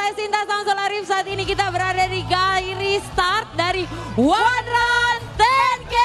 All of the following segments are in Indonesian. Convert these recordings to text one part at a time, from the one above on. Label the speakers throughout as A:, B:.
A: saya Sinta Samsul-Arif. Saat ini kita berada di garis start dari One Run 10K.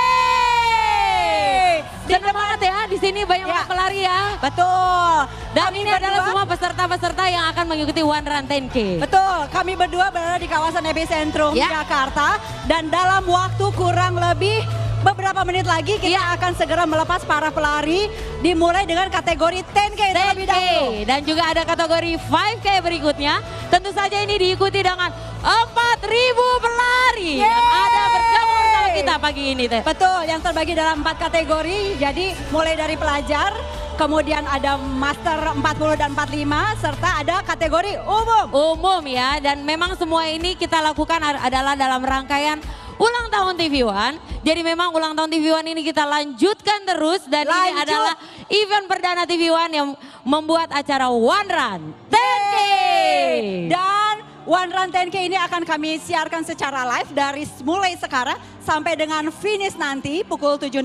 A: Senang banget ya, di sini banyak banget pelari ya.
B: Betul.
A: Dan ini adalah semua peserta-peserta yang akan mengikuti One Run 10K.
B: Betul, kami berdua berada di kawasan Epicentrum Jakarta. Dan dalam waktu kurang lebih beberapa menit lagi kita akan segera melepas para pelari, dimulai dengan kategori 10K terlebih dahulu.
A: Dan juga ada kategori 5K berikutnya. Tentu saja ini diikuti dengan 4.000 pelari yang ada bergabung bersama kita pagi ini Teh.
B: Betul, yang terbagi dalam 4 kategori. Jadi mulai dari pelajar, kemudian ada master 40 dan 45, serta ada kategori umum.
A: Umum ya, dan memang semua ini kita lakukan adalah dalam rangkaian ulang tahun TV One. Jadi memang ulang tahun TV One ini kita lanjutkan terus. Dan ini adalah event perdana TV One yang membuat acara One Run 10K.
B: Dan One Run 10K ini akan kami siarkan secara live dari mulai sekarang sampai dengan finish nanti pukul 7.00.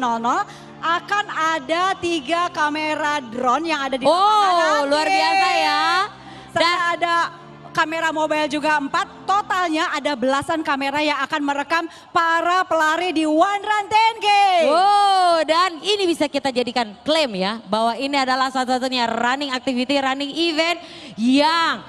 B: Akan ada 3 kamera drone yang ada di
A: Oh, luar biasa ya.
B: Dan ada kamera mobile juga 4, totalnya ada belasan kamera yang akan merekam para pelari di One Run 10K.
A: Oh, dan ini bisa kita jadikan klaim ya, bahwa ini adalah satu-satunya running activity, running event yang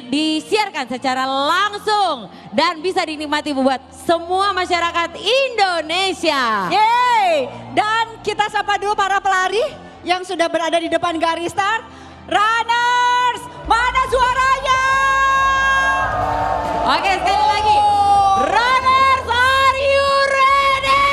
A: disiarkan secara langsung dan bisa dinikmati buat semua masyarakat Indonesia.
B: Yeay, dan kita sapa dulu para pelari yang sudah berada di depan garis start. Runners, mana suaranya?
A: Oke, sekali lagi. Runners, are you ready?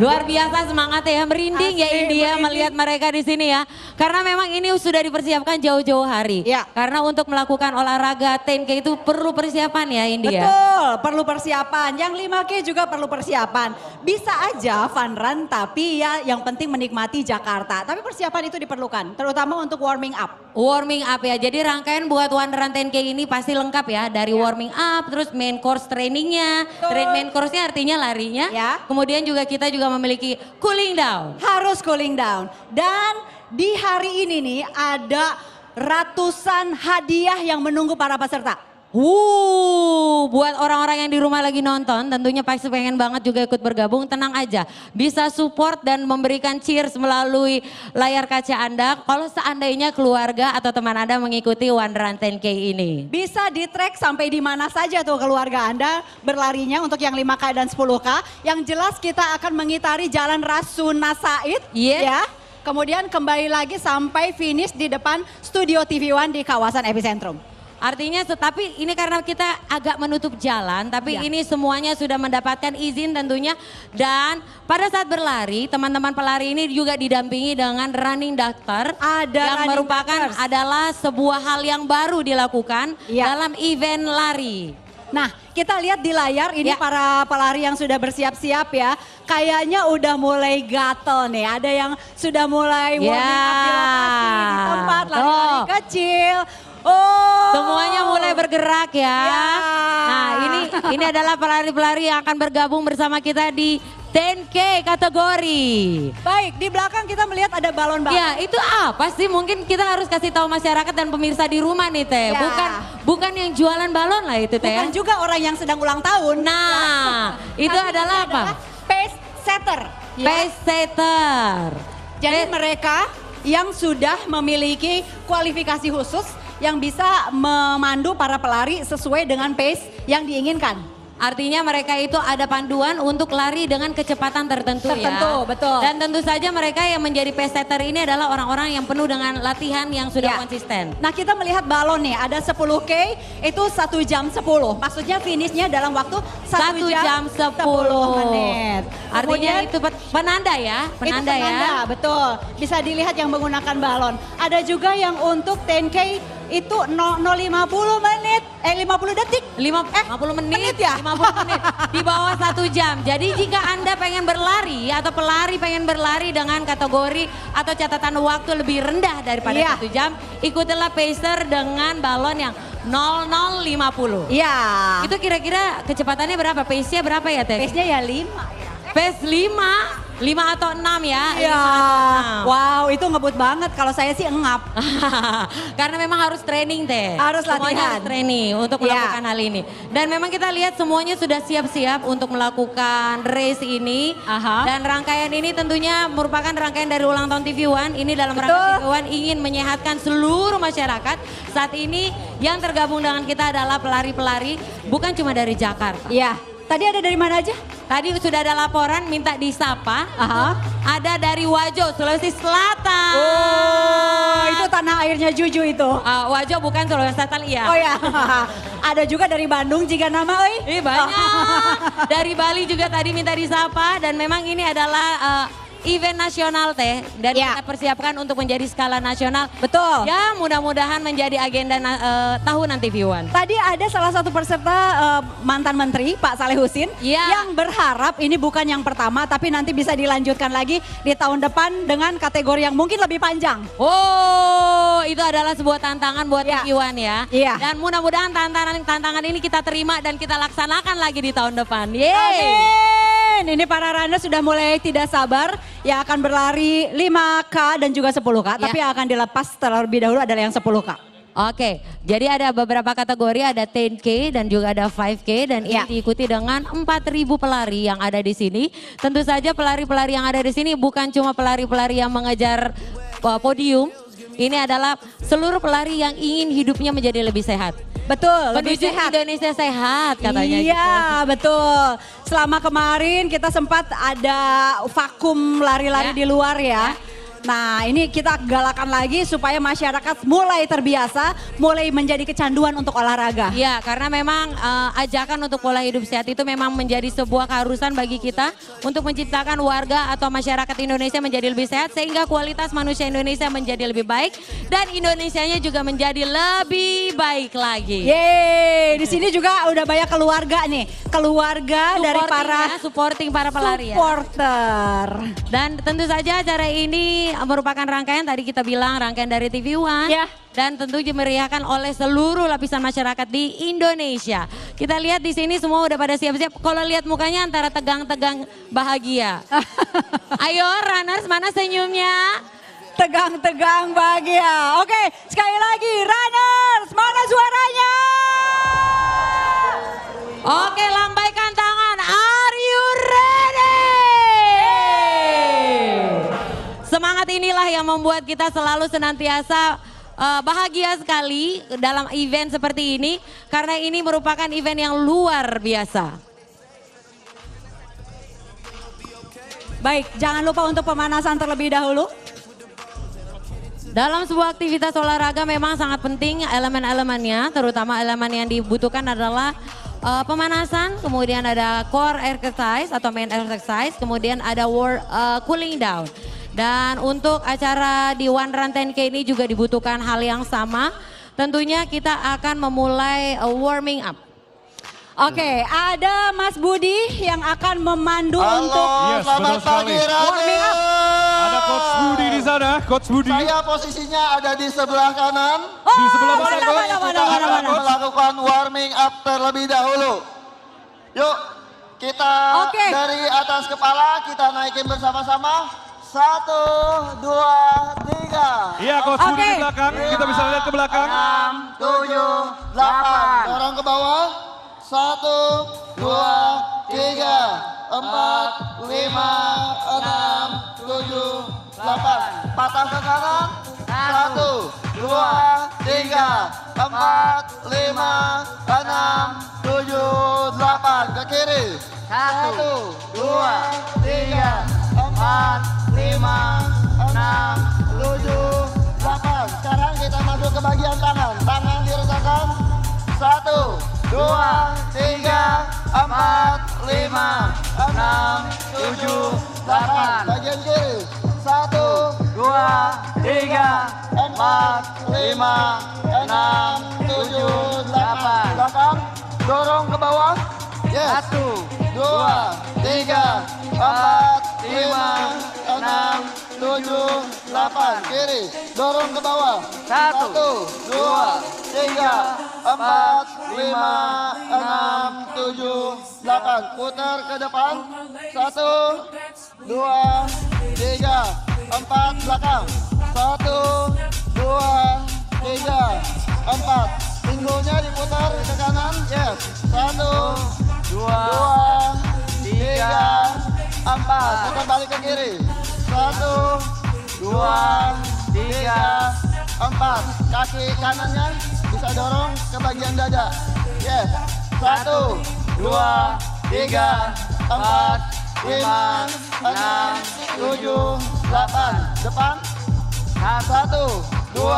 A: Luar biasa semangatnya ya, merinding ya India melihat mereka di sini ya. Karena memang ini sudah dipersiapkan jauh-jauh hari.
B: Ya.
A: Karena untuk melakukan olahraga 10K itu perlu persiapan ya India.
B: Betul, perlu persiapan. Yang 5K juga perlu persiapan. Bisa aja fun run, tapi ya yang penting menikmati Jakarta. Tapi persiapan itu diperlukan, terutama untuk warming up.
A: Warming up ya, jadi rangkaian buat One Run 10K ini pasti lengkap ya. Dari warming up, terus main course trainingnya. Main course-nya artinya larinya.
B: Ya.
A: Kemudian juga kita juga memiliki cooling down.
B: Harus cooling down. Dan di hari ini nih ada ratusan hadiah yang menunggu para peserta.
A: Buat orang-orang yang di rumah lagi nonton, tentunya pasti pengen banget juga ikut bergabung, tenang aja. Bisa support dan memberikan cheers melalui layar kaca Anda kalau seandainya keluarga atau teman Anda mengikuti One Run 10K ini.
B: Bisa di track sampai di mana saja tuh keluarga Anda berlarinya untuk yang 5K dan 10K. Yang jelas kita akan mengitari Jalan Rasuna Said ya. Kemudian kembali lagi sampai finish di depan studio TV One di kawasan Epicentrum.
A: Artinya tetapi ini karena kita agak menutup jalan, tapi ini semuanya sudah mendapatkan izin tentunya. Dan pada saat berlari, teman-teman pelari ini juga didampingi dengan running doctor. Yang merupakan adalah sebuah hal yang baru dilakukan dalam event lari.
B: Nah, kita lihat di layar ini para pelari yang sudah bersiap-siap ya. Kayaknya udah mulai gatel nih. Ada yang sudah mulai warming up di lokasi, di tempat lari-lari kecil.
A: Semuanya mulai bergerak ya. Nah, ini adalah pelari-pelari yang akan bergabung bersama kita di 10K kategori.
B: Baik, di belakang kita melihat ada balon-balon.
A: Ya, itu apa sih? Mungkin kita harus kasih tahu masyarakat dan pemirsa di rumah nih Teh. Bukan yang jualan balon lah itu Teh.
B: Bukan juga orang yang sedang ulang tahun.
A: Nah, itu adalah apa?
B: Pace setter.
A: Pace setter.
B: Jadi mereka yang sudah memiliki kualifikasi khusus yang bisa memandu para pelari sesuai dengan pace yang diinginkan.
A: Artinya mereka itu ada panduan untuk lari dengan kecepatan tertentu ya.
B: Betul.
A: Dan tentu saja mereka yang menjadi pace setter ini adalah orang-orang yang penuh dengan latihan yang sudah konsisten.
B: Nah, kita melihat balon nih, ada 10K itu 1 jam 10. Maksudnya finishnya dalam waktu 1 jam 10 menit.
A: Artinya itu penanda ya, penanda ya.
B: Betul. Bisa dilihat yang menggunakan balon. Ada juga yang untuk 10K itu 0,50 menit, 50 detik.
A: 50 menit
B: ya?
A: 50 menit, di bawah 1 jam. Jadi jika Anda pengen berlari atau pelari pengen berlari dengan kategori atau catatan waktu lebih rendah daripada 1 jam, ikutilah pacer dengan balon yang 0050.
B: Iya.
A: Itu kira-kira kecepatannya berapa? Pace-nya berapa ya Teh?
B: Pace-nya ya 5.
A: Pace 5. 5 atau 6 ya.
B: Iya. Wow, itu ngebut banget. Kalau saya sih engap.
A: Karena memang harus training teh.
B: Harus
A: semuanya
B: latihan.
A: harus training untuk melakukan hal ini. Dan memang kita lihat semuanya sudah siap-siap untuk melakukan race ini. Dan rangkaian ini tentunya merupakan rangkaian dari ulang tahun TV One. Ini dalam rangka TV One ingin menyehatkan seluruh masyarakat. Saat ini yang tergabung dengan kita adalah pelari-pelari bukan cuma dari Jakarta.
B: Iya. Tadi ada dari mana aja?
A: Tadi sudah ada laporan minta disapa. Ada dari Wajo, Sulawesi Selatan.
B: Oh, itu tanah airnya Juju itu.
A: Wajo bukan Sulawesi Selatan, iya.
B: Oh ya, ada juga dari Bandung jika nama,
A: banyak. Dari Bali juga tadi minta disapa dan memang ini adalah event nasional teh dan kita persiapkan untuk menjadi skala nasional.
B: Betul.
A: Ya mudah-mudahan menjadi agenda tahunan TV One.
B: Tadi ada salah satu peserta mantan menteri Pak Saleh Husin yang berharap ini bukan yang pertama tapi nanti bisa dilanjutkan lagi di tahun depan dengan kategori yang mungkin lebih panjang.
A: Oh, itu adalah sebuah tantangan buat TV One ya.
B: Iya.
A: Dan mudah-mudahan tantangan ini kita terima dan kita laksanakan lagi di tahun depan. Yeay.
B: Amin. Ini para runner sudah mulai tidak sabar yang akan berlari 5K dan juga 10K. Tapi yang akan dilepas terlebih dahulu adalah yang 10K.
A: Oke, jadi ada beberapa kategori, ada 10K dan juga ada 5K dan ini diikuti dengan 4.000 pelari yang ada di sini. Tentu saja pelari-pelari yang ada di sini bukan cuma pelari-pelari yang mengejar podium. Ini adalah seluruh pelari yang ingin hidupnya menjadi lebih sehat.
B: Betul,
A: lebih sehat. Indonesia sehat katanya.
B: Iya, betul. Selama kemarin kita sempat ada vakum lari-lari di luar ya. Nah ini kita galakan lagi supaya masyarakat mulai terbiasa, mulai menjadi kecanduan untuk olahraga.
A: Iya, karena memang ajakan untuk pola hidup sehat itu memang menjadi sebuah keharusan bagi kita untuk menciptakan warga atau masyarakat Indonesia menjadi lebih sehat sehingga kualitas manusia Indonesia menjadi lebih baik dan Indonesianya juga menjadi lebih baik lagi.
B: Yeay, di sini juga udah banyak keluarga nih, keluarga dari para
A: supporting para pelari
B: supporter.
A: Dan tentu saja acara ini merupakan rangkaian tadi kita bilang rangkaian dari TV One dan tentu dimeriahkan oleh seluruh lapisan masyarakat di Indonesia. Kita lihat di sini semua udah pada siap-siap. Kalau lihat mukanya antara tegang-tegang bahagia. Ayo runners, mana senyumnya?
B: Tegang-tegang bahagia. Oke, sekali lagi runners, mana suaranya?
A: Oke, lambaikan tangan. Are you ready? Semangat inilah yang membuat kita selalu senantiasa bahagia sekali dalam event seperti ini. Karena ini merupakan event yang luar biasa.
B: Baik, jangan lupa untuk pemanasan terlebih dahulu.
A: Dalam sebuah aktivitas olahraga memang sangat penting elemen-elemennya. Terutama elemen yang dibutuhkan adalah pemanasan, kemudian ada core exercise atau main exercise, kemudian ada cooling down. Dan untuk acara di One Run 10K ini juga dibutuhkan hal yang sama. Tentunya kita akan memulai warming up.
B: Oke, ada Mas Budi yang akan memandu untuk
C: selamat pagi
B: warming up.
C: Ada Coach Budi di sana, Coach Budi.
D: Saya posisinya ada di sebelah kanan.
C: Di sebelah mana?
D: Kita akan melakukan warming up terlebih dahulu. Yuk, kita dari atas kepala kita naikin bersama-sama. 1, 2, 3.
C: Iya, Coach Budi di belakang. Kita bisa lihat ke belakang.
D: 6, 7, 8. Dorong ke bawah. 1, 2, 3, 4, 5, 6, 7, 8. Patah ke kanan. 1, 2, 3, 4, 5, 6, 7, 8. Ke kiri. 1, 2, 3, 4, 5, 6, 7, 8. Sekarang kita masuk ke bagian tangan. Tangan diretakkan. 1, 2, 3, 4, 5, 6, 7, 8. Bagian kiri. 1, 2, 3, 4, 5, 6, 7, 8. Belakang. Dorong ke bawah. Yes. 1, 2, 3, 4, 5, 6, 7, 8. Kiri. Dorong ke bawah. 1, 2, 3, 4, 5, 6, 7, 8. Putar ke depan. 1, 2, 3, 4 belakang. 1, 2, 3, 4. Pinggulnya diputar ke kanan. Yes. 1, 2, 3, 4. Putar balik ke kiri. 1, 2, 3, 4. Kaki kanannya bisa dorong ke bagian dada. Yes. 1, 2, 3, 4, 5, 6, 7, 8. Depan. 1, 2,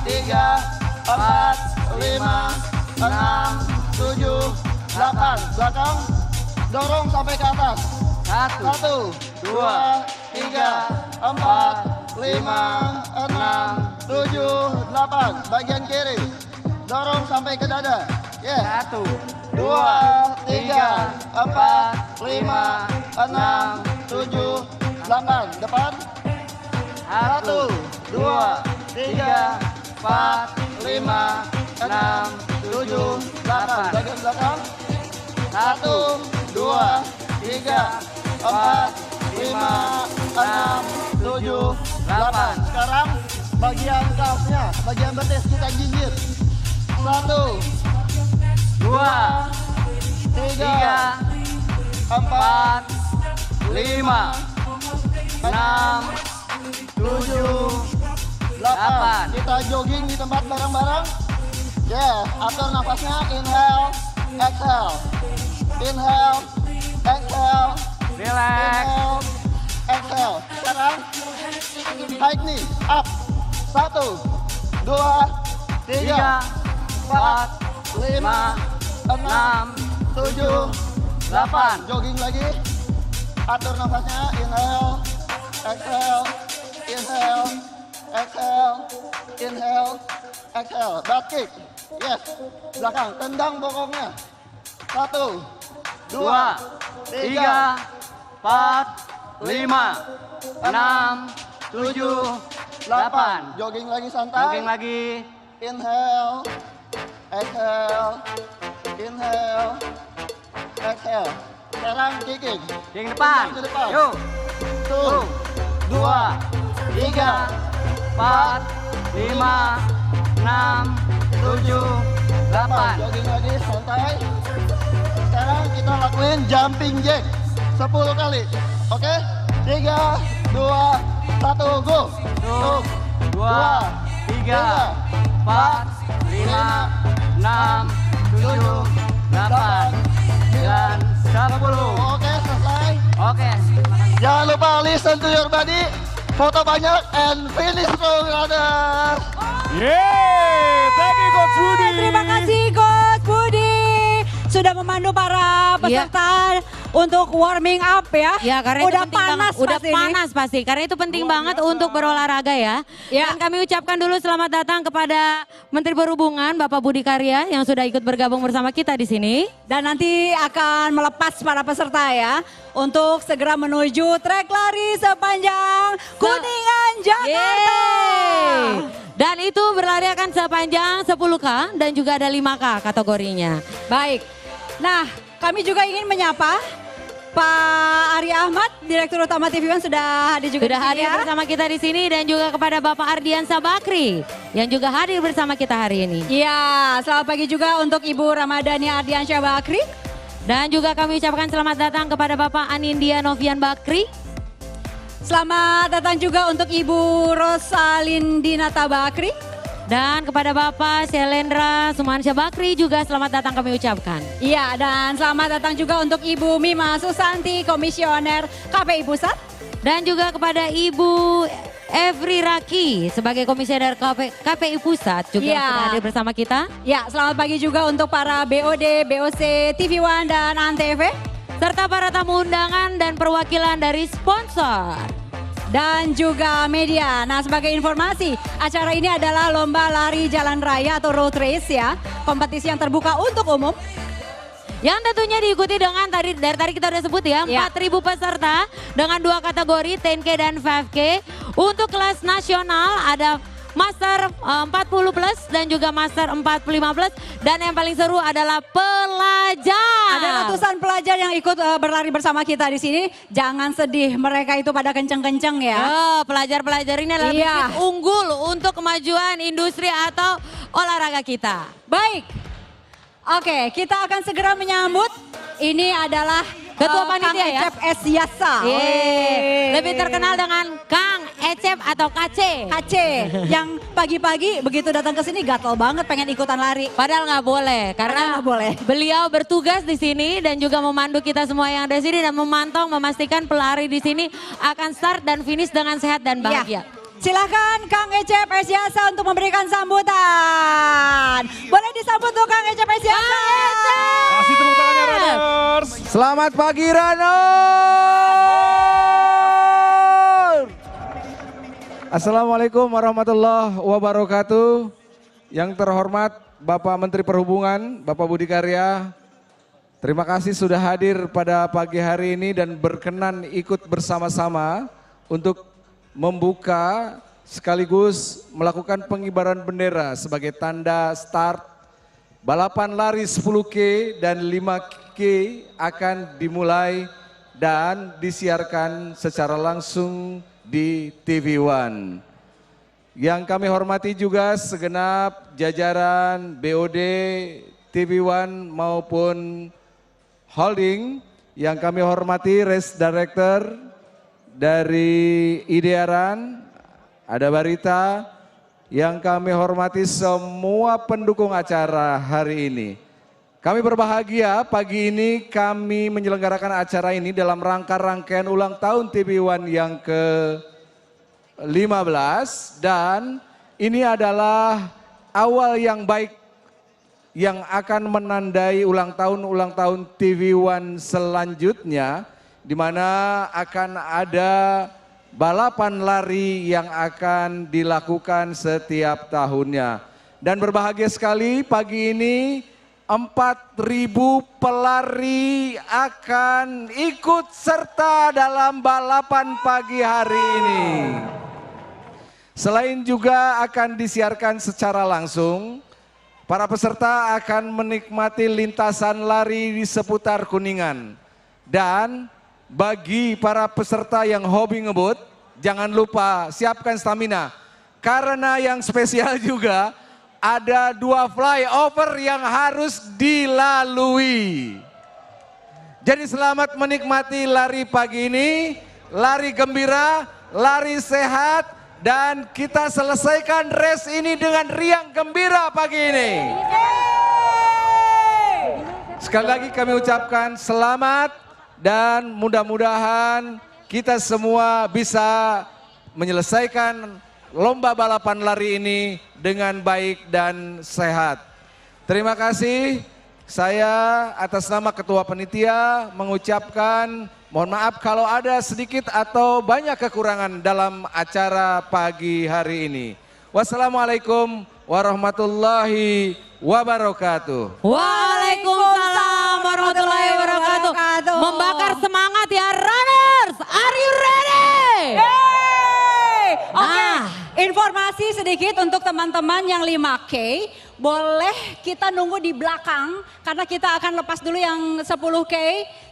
D: 3, 4, 5, 6, 7, 8. Belakang. Dorong sampai ke atas. 1, 2, 3, 4, 5, 6, 7, 8. Bagian kiri. Dorong sampai ke dada. Yes. 1, 2, 3, 4, 5, 6, 7, 8. Depan. 1, 2, 3, 4, 5, 6, 7, 8. Bagian belakang. 1, 2, 3, 4, 5, 6, 7, 8. Sekarang bagian kaosnya, bagian betis kita gigit. 1, 2, 3, 4, 5, 6, 7, 8. Kita jogging di tempat bareng-bareng. Yeah, atur nafasnya. Inhale, exhale. Inhale, exhale.
E: Relax.
D: Inhale, exhale. Sekarang naik nih, up. 1, 2, 3, 4, 5, 6, 7, 8. Jogging lagi. Atur nafasnya. Inhale, exhale. Inhale, exhale. Inhale, exhale. Back kick. Yes. Belakang. Tendang bokongnya. 1, 2, 3, 4, 5, 6, 7, 8. Jogging lagi santai.
E: Jogging lagi.
D: Inhale, exhale, inhale, exhale. Sekarang kicking.
E: Yang depan.
D: Ke depan.
E: Yuk.
D: 1, 2, 3,
E: 4, 5, 6, 7, 8.
D: Jogging lagi santai. Sekarang kita lakuin jumping jack 10 kali. Oke? 3, 2, 1, go.
E: 1, 2, 3, 4, 5, 6, 7, 8, 9, 10.
D: Oke, selesai.
E: Oke.
D: Jangan lupa listen to your body. Foto banyak and finish strong, brothers.
C: Yeay, thank you Coach Budi.
B: Terima kasih Coach Budi sudah memandu para peserta untuk warming up ya.
A: Ya, karena
B: udah
A: itu penting
B: panas
A: banget. Udah
B: pasti
A: panas pasti. Karena itu penting banget untuk berolahraga ya.
B: Ya.
A: Dan kami ucapkan dulu selamat datang kepada Menteri Perhubungan Bapak Budi Karya yang sudah ikut bergabung bersama kita di sini.
B: Dan nanti akan melepas para peserta ya untuk segera menuju trek lari sepanjang Kuningan Jakarta.
A: Yeay. Dan itu berlari akan sepanjang 10K dan juga ada 5K kategorinya.
B: Baik. Nah, kami juga ingin menyapa Pak Ari Ahmad, Direktur Utama TV One sudah hadir juga
A: Sudah
B: di sini
A: hadir
B: ya.
A: bersama kita di sini dan juga kepada Bapak Ardiansa Bakri yang juga hadir bersama kita hari ini.
B: Iya, selamat pagi juga untuk Ibu Ramadhani Ardiansyah Bakri.
A: Dan juga kami ucapkan selamat datang kepada Bapak Anindya Novian Bakri.
B: Selamat datang juga untuk Ibu Rosalindinata Bakri.
A: Dan kepada Bapak Selendra Sumansyah Bakri juga selamat datang kami ucapkan.
B: Iya, dan selamat datang juga untuk Ibu Mima Susanti, Komisioner KPI Pusat.
A: Dan juga kepada Ibu Evri Raki sebagai Komisioner KPI Pusat juga sudah hadir bersama kita.
B: Ya, selamat pagi juga untuk para BOD, BOC, TV One dan Antv.
A: Serta para tamu undangan dan perwakilan dari sponsor.
B: Dan juga media. Nah, sebagai informasi, acara ini adalah lomba lari jalan raya atau road race ya. Kompetisi yang terbuka untuk umum.
A: Yang tentunya diikuti dengan dari tadi kita udah sebut ya, 4.000 peserta dengan 2 kategori 10K dan 5K. Untuk kelas nasional ada Master 40 plus dan juga Master 45 plus. Dan yang paling seru adalah pelajar.
B: Ada ratusan pelajar yang ikut berlari bersama kita di sini. Jangan sedih, mereka itu pada kenceng-kenceng ya.
A: Pelajar-pelajar ini adalah bibit unggul untuk kemajuan industri atau olahraga kita.
B: Baik, oke kita akan segera menyambut. Ini adalah
A: Ketua Panitia
B: Kang
A: ya?
B: Ecep S. Yasa.
A: Lebih terkenal dengan Kang Ecep atau KC.
B: KC yang pagi-pagi begitu datang ke sini gatel banget pengen ikutan lari.
A: Padahal nggak boleh karena
B: Nggak boleh.
A: beliau bertugas di sini dan juga memandu kita semua yang ada di sini dan memantau memastikan pelari di sini akan start dan finish dengan sehat dan bahagia.
B: Silahkan Kang Ecep S. Yasa untuk memberikan sambutan. Boleh disambut tuh Kang Ecep S. Yasa.
C: Kasih tepuk tangannya Runners.
F: Selamat pagi Runner. Assalamualaikum warahmatullahi wabarakatuh. Yang terhormat Bapak Menteri Perhubungan, Bapak Budi Karya. Terima kasih sudah hadir pada pagi hari ini dan berkenan ikut bersama-sama untuk membuka sekaligus melakukan pengibaran bendera sebagai tanda start balapan lari 10K dan 5K akan dimulai dan disiarkan secara langsung di TV One. Yang kami hormati juga segenap jajaran BOD, TV One maupun holding. Yang kami hormati Race Director dari Idearan, ada Barita, yang kami hormati semua pendukung acara hari ini. Kami berbahagia pagi ini kami menyelenggarakan acara ini dalam rangkaian ulang tahun TV One yang ke-15 dan ini adalah awal yang baik yang akan menandai ulang tahun TV One selanjutnya, di mana akan ada balapan lari yang akan dilakukan setiap tahunnya. Dan berbahagia sekali pagi ini 4.000 pelari akan ikut serta dalam balapan pagi hari ini. Selain juga akan disiarkan secara langsung, para peserta akan menikmati lintasan lari di seputar Kuningan. Dan bagi para peserta yang hobi ngebut, jangan lupa siapkan stamina. Karena yang spesial juga ada 2 flyover yang harus dilalui. Jadi selamat menikmati lari pagi ini, lari gembira, lari sehat, dan kita selesaikan race ini dengan riang gembira pagi ini. Sekali lagi kami ucapkan selamat. Dan mudah-mudahan kita semua bisa menyelesaikan lomba balapan lari ini dengan baik dan sehat. Terima kasih, saya atas nama Ketua Panitia mengucapkan mohon maaf kalau ada sedikit atau banyak kekurangan dalam acara pagi hari ini. Wassalamualaikum warahmatullahi wabarakatuh.
A: Waalaikumsalam warahmatullahi wabarakatuh. Membakar semangat ya runners, are you ready?
B: Oke, informasi sedikit untuk teman-teman yang 5K, boleh kita nunggu di belakang karena kita akan lepas dulu yang 10K.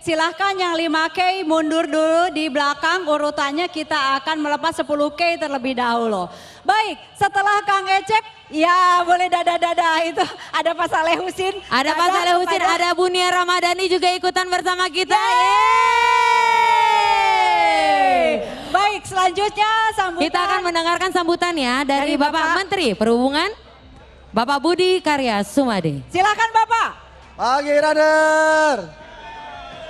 B: Silahkan yang 5K mundur dulu di belakang urutannya, kita akan melepas 10K terlebih dahulu. Baik, setelah Kang Ecep, ya boleh dada-dada itu ada Pak Saleh Husin.
A: Ada Pak Saleh Husin, ada Bunia Ramadhani juga ikutan bersama kita.
B: Baik, selanjutnya sambutan.
A: Kita akan mendengarkan sambutannya dari Bapak Menteri Perhubungan, Bapak Budi Karya Sumadi.
B: Silakan Bapak.
D: Pagi Runner.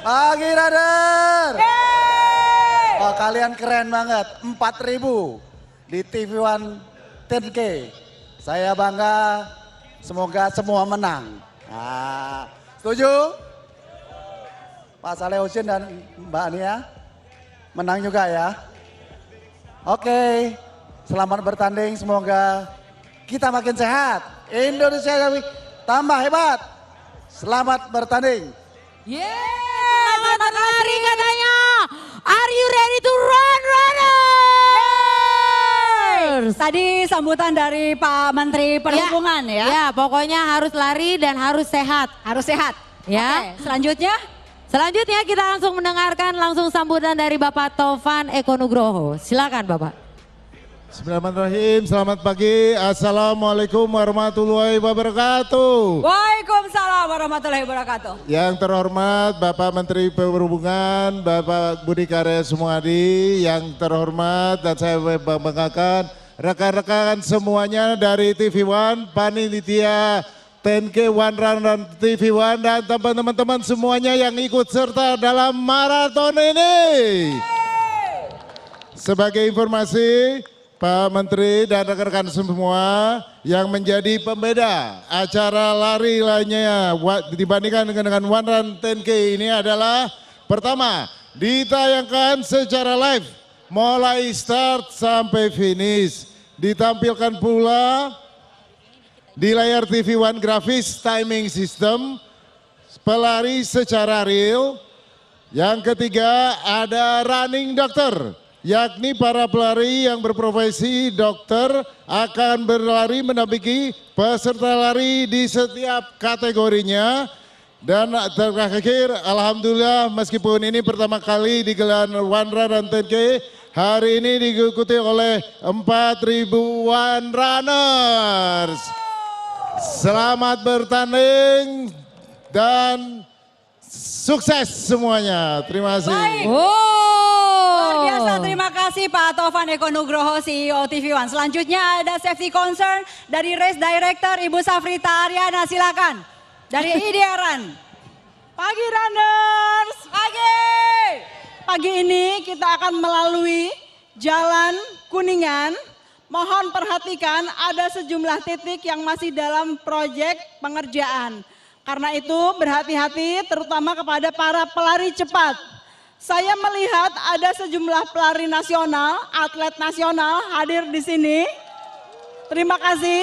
D: Pagi Runner. Oh, kalian keren banget. 4.000 di TV One 10K. Saya bangga. Semoga semua menang. Nah, setuju? Pak Saleh Husin dan Mbak Ania menang juga ya. Oke, selamat bertanding. Semoga kita makin sehat. Indonesia tambah hebat. Selamat bertanding.
A: Selamat berlari katanya. Are you ready to run, runners? Runners.
B: Tadi sambutan dari Pak Menteri Perhubungan ya.
A: Ya, pokoknya harus lari dan harus sehat.
B: Harus sehat.
A: Ya.
B: Oke, selanjutnya.
A: Selanjutnya kita langsung mendengarkan langsung sambutan dari Bapak Taufan Eko Nugroho. Silakan Bapak.
G: Bismillahirrahmanirrahim, selamat pagi, Assalamualaikum warahmatullahi wabarakatuh.
B: Waalaikumsalam warahmatullahi wabarakatuh.
G: Yang terhormat Bapak Menteri Perhubungan, Bapak Budi Karya Sumadi, yang terhormat dan saya banggakan rekan-rekan semuanya dari TV One, panitia 10K One Run dan TV One dan teman-teman semuanya yang ikut serta dalam maraton ini. Sebagai informasi, Pak Menteri dan rekan-rekan semua yang menjadi pembeda acara lari lainnya dibandingkan dengan One Run 10K ini adalah pertama, ditayangkan secara live mulai start sampai finish. Ditampilkan pula di layar TV One grafis timing system, pelari secara real. Yang ketiga ada running doctor, yakni para pelari yang berprofesi dokter akan berlari mendampingi peserta lari di setiap kategorinya. Dan terakhir, alhamdulillah meskipun ini pertama kali digelar One Run dan 10K, hari ini diikuti oleh 4.000 One Runners. Selamat bertanding dan sukses semuanya. Terima kasih.
B: Baik. Luar biasa, terima kasih Pak Taufan Eko Nugroho, CEO TV One. Selanjutnya ada safety concern dari Race Director Ibu Safrita Aryana, silakan. Dari IDRan. Pagi Runners, pagi. Pagi ini kita akan melalui Jalan Kuningan. Mohon perhatikan ada sejumlah titik yang masih dalam proyek pengerjaan. Karena itu berhati-hati terutama kepada para pelari cepat. Saya melihat ada sejumlah pelari nasional, atlet nasional hadir di sini. Terima kasih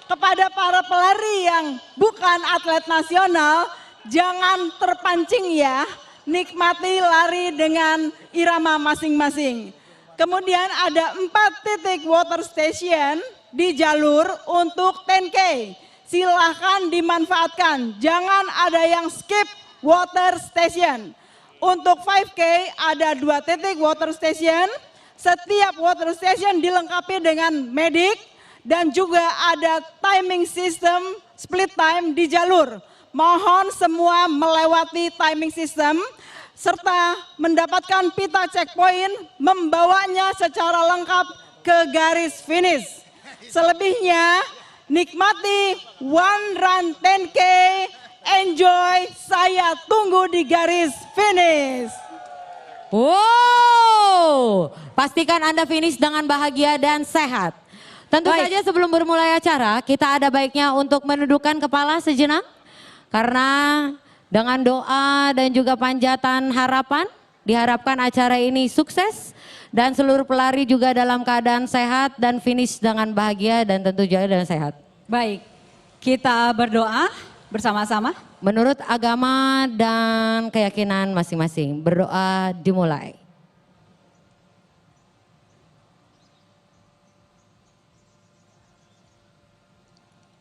B: kepada para pelari yang bukan atlet nasional, jangan terpancing ya, nikmati lari dengan irama masing-masing. Kemudian ada 4 titik water station di jalur untuk 10K. Silahkan dimanfaatkan, jangan ada yang skip water station. Untuk 5K ada 2 titik water station, setiap water station dilengkapi dengan medik dan juga ada timing system split time di jalur. Mohon semua melewati timing system serta mendapatkan pita checkpoint, membawanya secara lengkap ke garis finish. Selebihnya nikmati One Run 10K, enjoy, saya tunggu di garis finish.
A: Wow, pastikan Anda finish dengan bahagia dan sehat. Tentu saja sebelum bermulai acara, kita ada baiknya untuk menundukkan kepala sejenak. Karena dengan doa dan juga panjatan harapan, diharapkan acara ini sukses. Dan seluruh pelari juga dalam keadaan sehat dan finish dengan bahagia dan tentu juga dengan sehat.
B: Baik, kita berdoa bersama-sama.
A: Menurut agama dan keyakinan masing-masing, berdoa dimulai.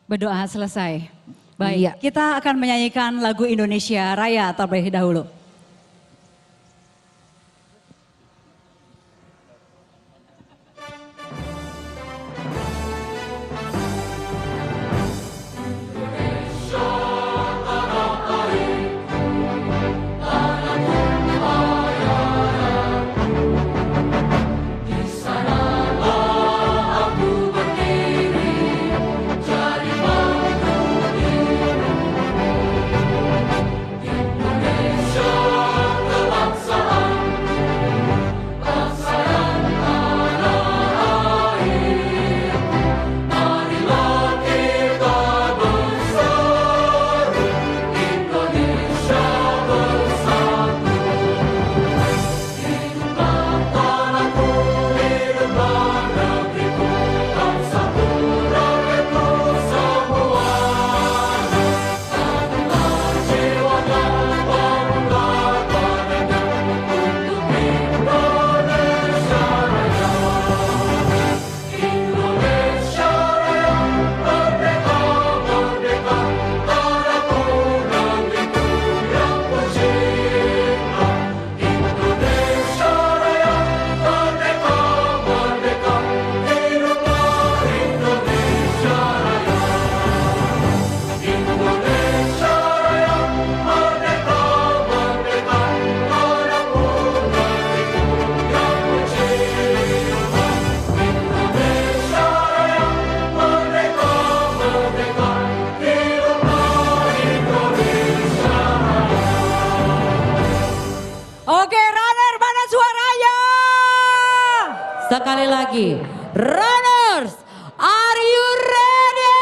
B: Berdoa selesai. Baik,
A: Iya.
B: kita akan menyanyikan lagu Indonesia Raya terlebih dahulu.
H: Indonesia
A: Sekali lagi, runners, are you ready?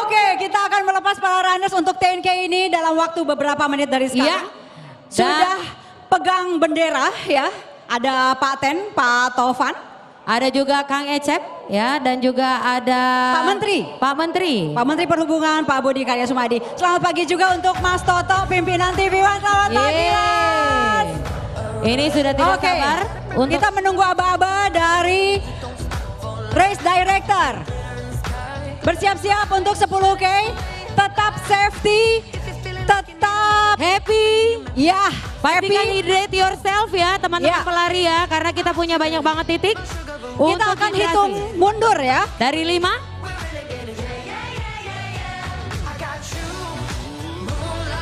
B: Oke, kita akan melepas para runners untuk 10K ini dalam waktu beberapa menit dari sekarang. Sudah pegang bendera ya, ada Pak Ten, Pak Tovan.
A: Ada juga Kang Ecep ya, dan juga ada
B: Pak Menteri.
A: Pak Menteri
B: Perhubungan, Pak Budi Karya Sumadi. Selamat pagi juga untuk Mas Toto, pimpinan TV One. Selamat pagi, Mas.
A: Ini sudah tidak sabar.
B: Kita menunggu aba-aba dari Race Director. Bersiap-siap untuk 10K, tetap safety, tetap
A: happy.
B: Ya,
A: pastikan hydrate yourself ya teman-teman pelari ya, karena kita punya banyak banget titik.
B: Kita akan hitung mundur ya.
A: Dari 5.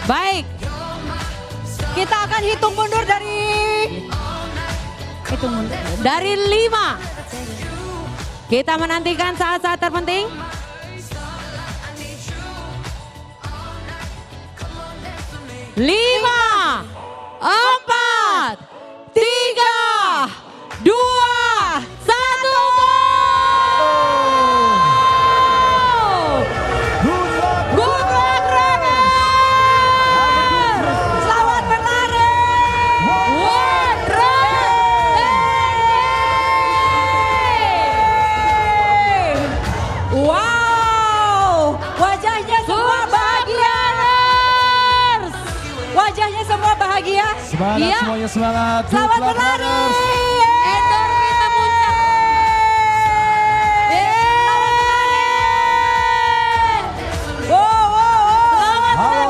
A: Baik.
B: Kita akan hitung mundur dari...
A: Dari 5. Kita menantikan saat-saat terpenting. 5, 4, 3, 2, 1, go! Good luck, runners!
B: Selamat berlari!
A: One run!
B: Wow, wajahnya semua bahagia. Wajahnya semua bahagia.
C: Semangat semuanya, semangat.
B: Selamat berlari.
A: Endorfin memuncak.
C: Halo,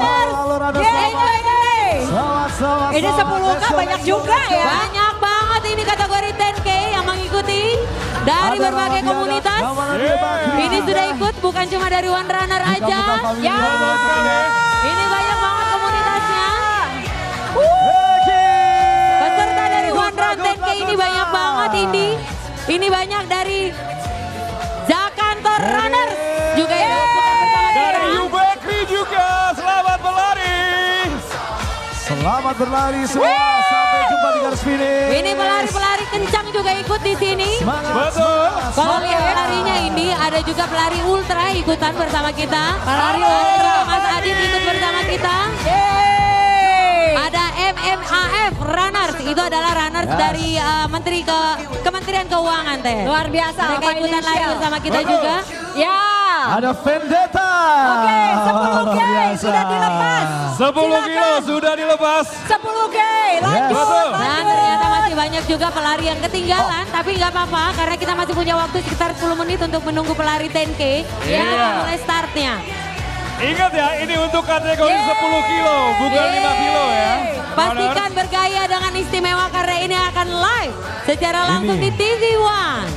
B: Ini 10K banyak juga ya.
A: Banyak banget ini kategori 10K yang mengikuti dari berbagai komunitas. Ini sudah ikut bukan cuma dari One Runner aja.
B: Ya.
A: Ini banyak banget komunitasnya. Peserta dari One Run 10K ini banyak banget ini. Ini banyak dari Jakantor Runners juga ya.
C: Dari UBKI juga, selamat berlari. Selamat berlari semua, sampai jumpa di garis finish.
A: Ini pelari-pelari kencang juga ikut di sini.
C: Betul.
A: Kalau lihat pelarinya ini ada juga pelari ultra ikutan bersama kita. Pelari ultra Mas Adit ikut bersama kita. Ada MMAF Runners, itu adalah runners dari Kementerian Keuangan teh.
B: Luar biasa.
A: Mereka ikutan lari bersama kita juga.
B: Ya.
C: Ada Vendetta.
B: Oke, 10K sudah dilepas.
C: 10 kilo sudah dilepas.
B: 10K, lanjut.
C: Betul.
A: Dan ternyata masih banyak juga pelari yang ketinggalan, tapi nggak apa-apa karena kita masih punya waktu sekitar 10 menit untuk menunggu pelari 10K yang akan mulai startnya.
C: Ingat ya, ini untuk kategori 10 kilo, bukan 5 kilo ya.
A: Pastikan bergaya dengan istimewa karena ini akan live secara langsung di TV One.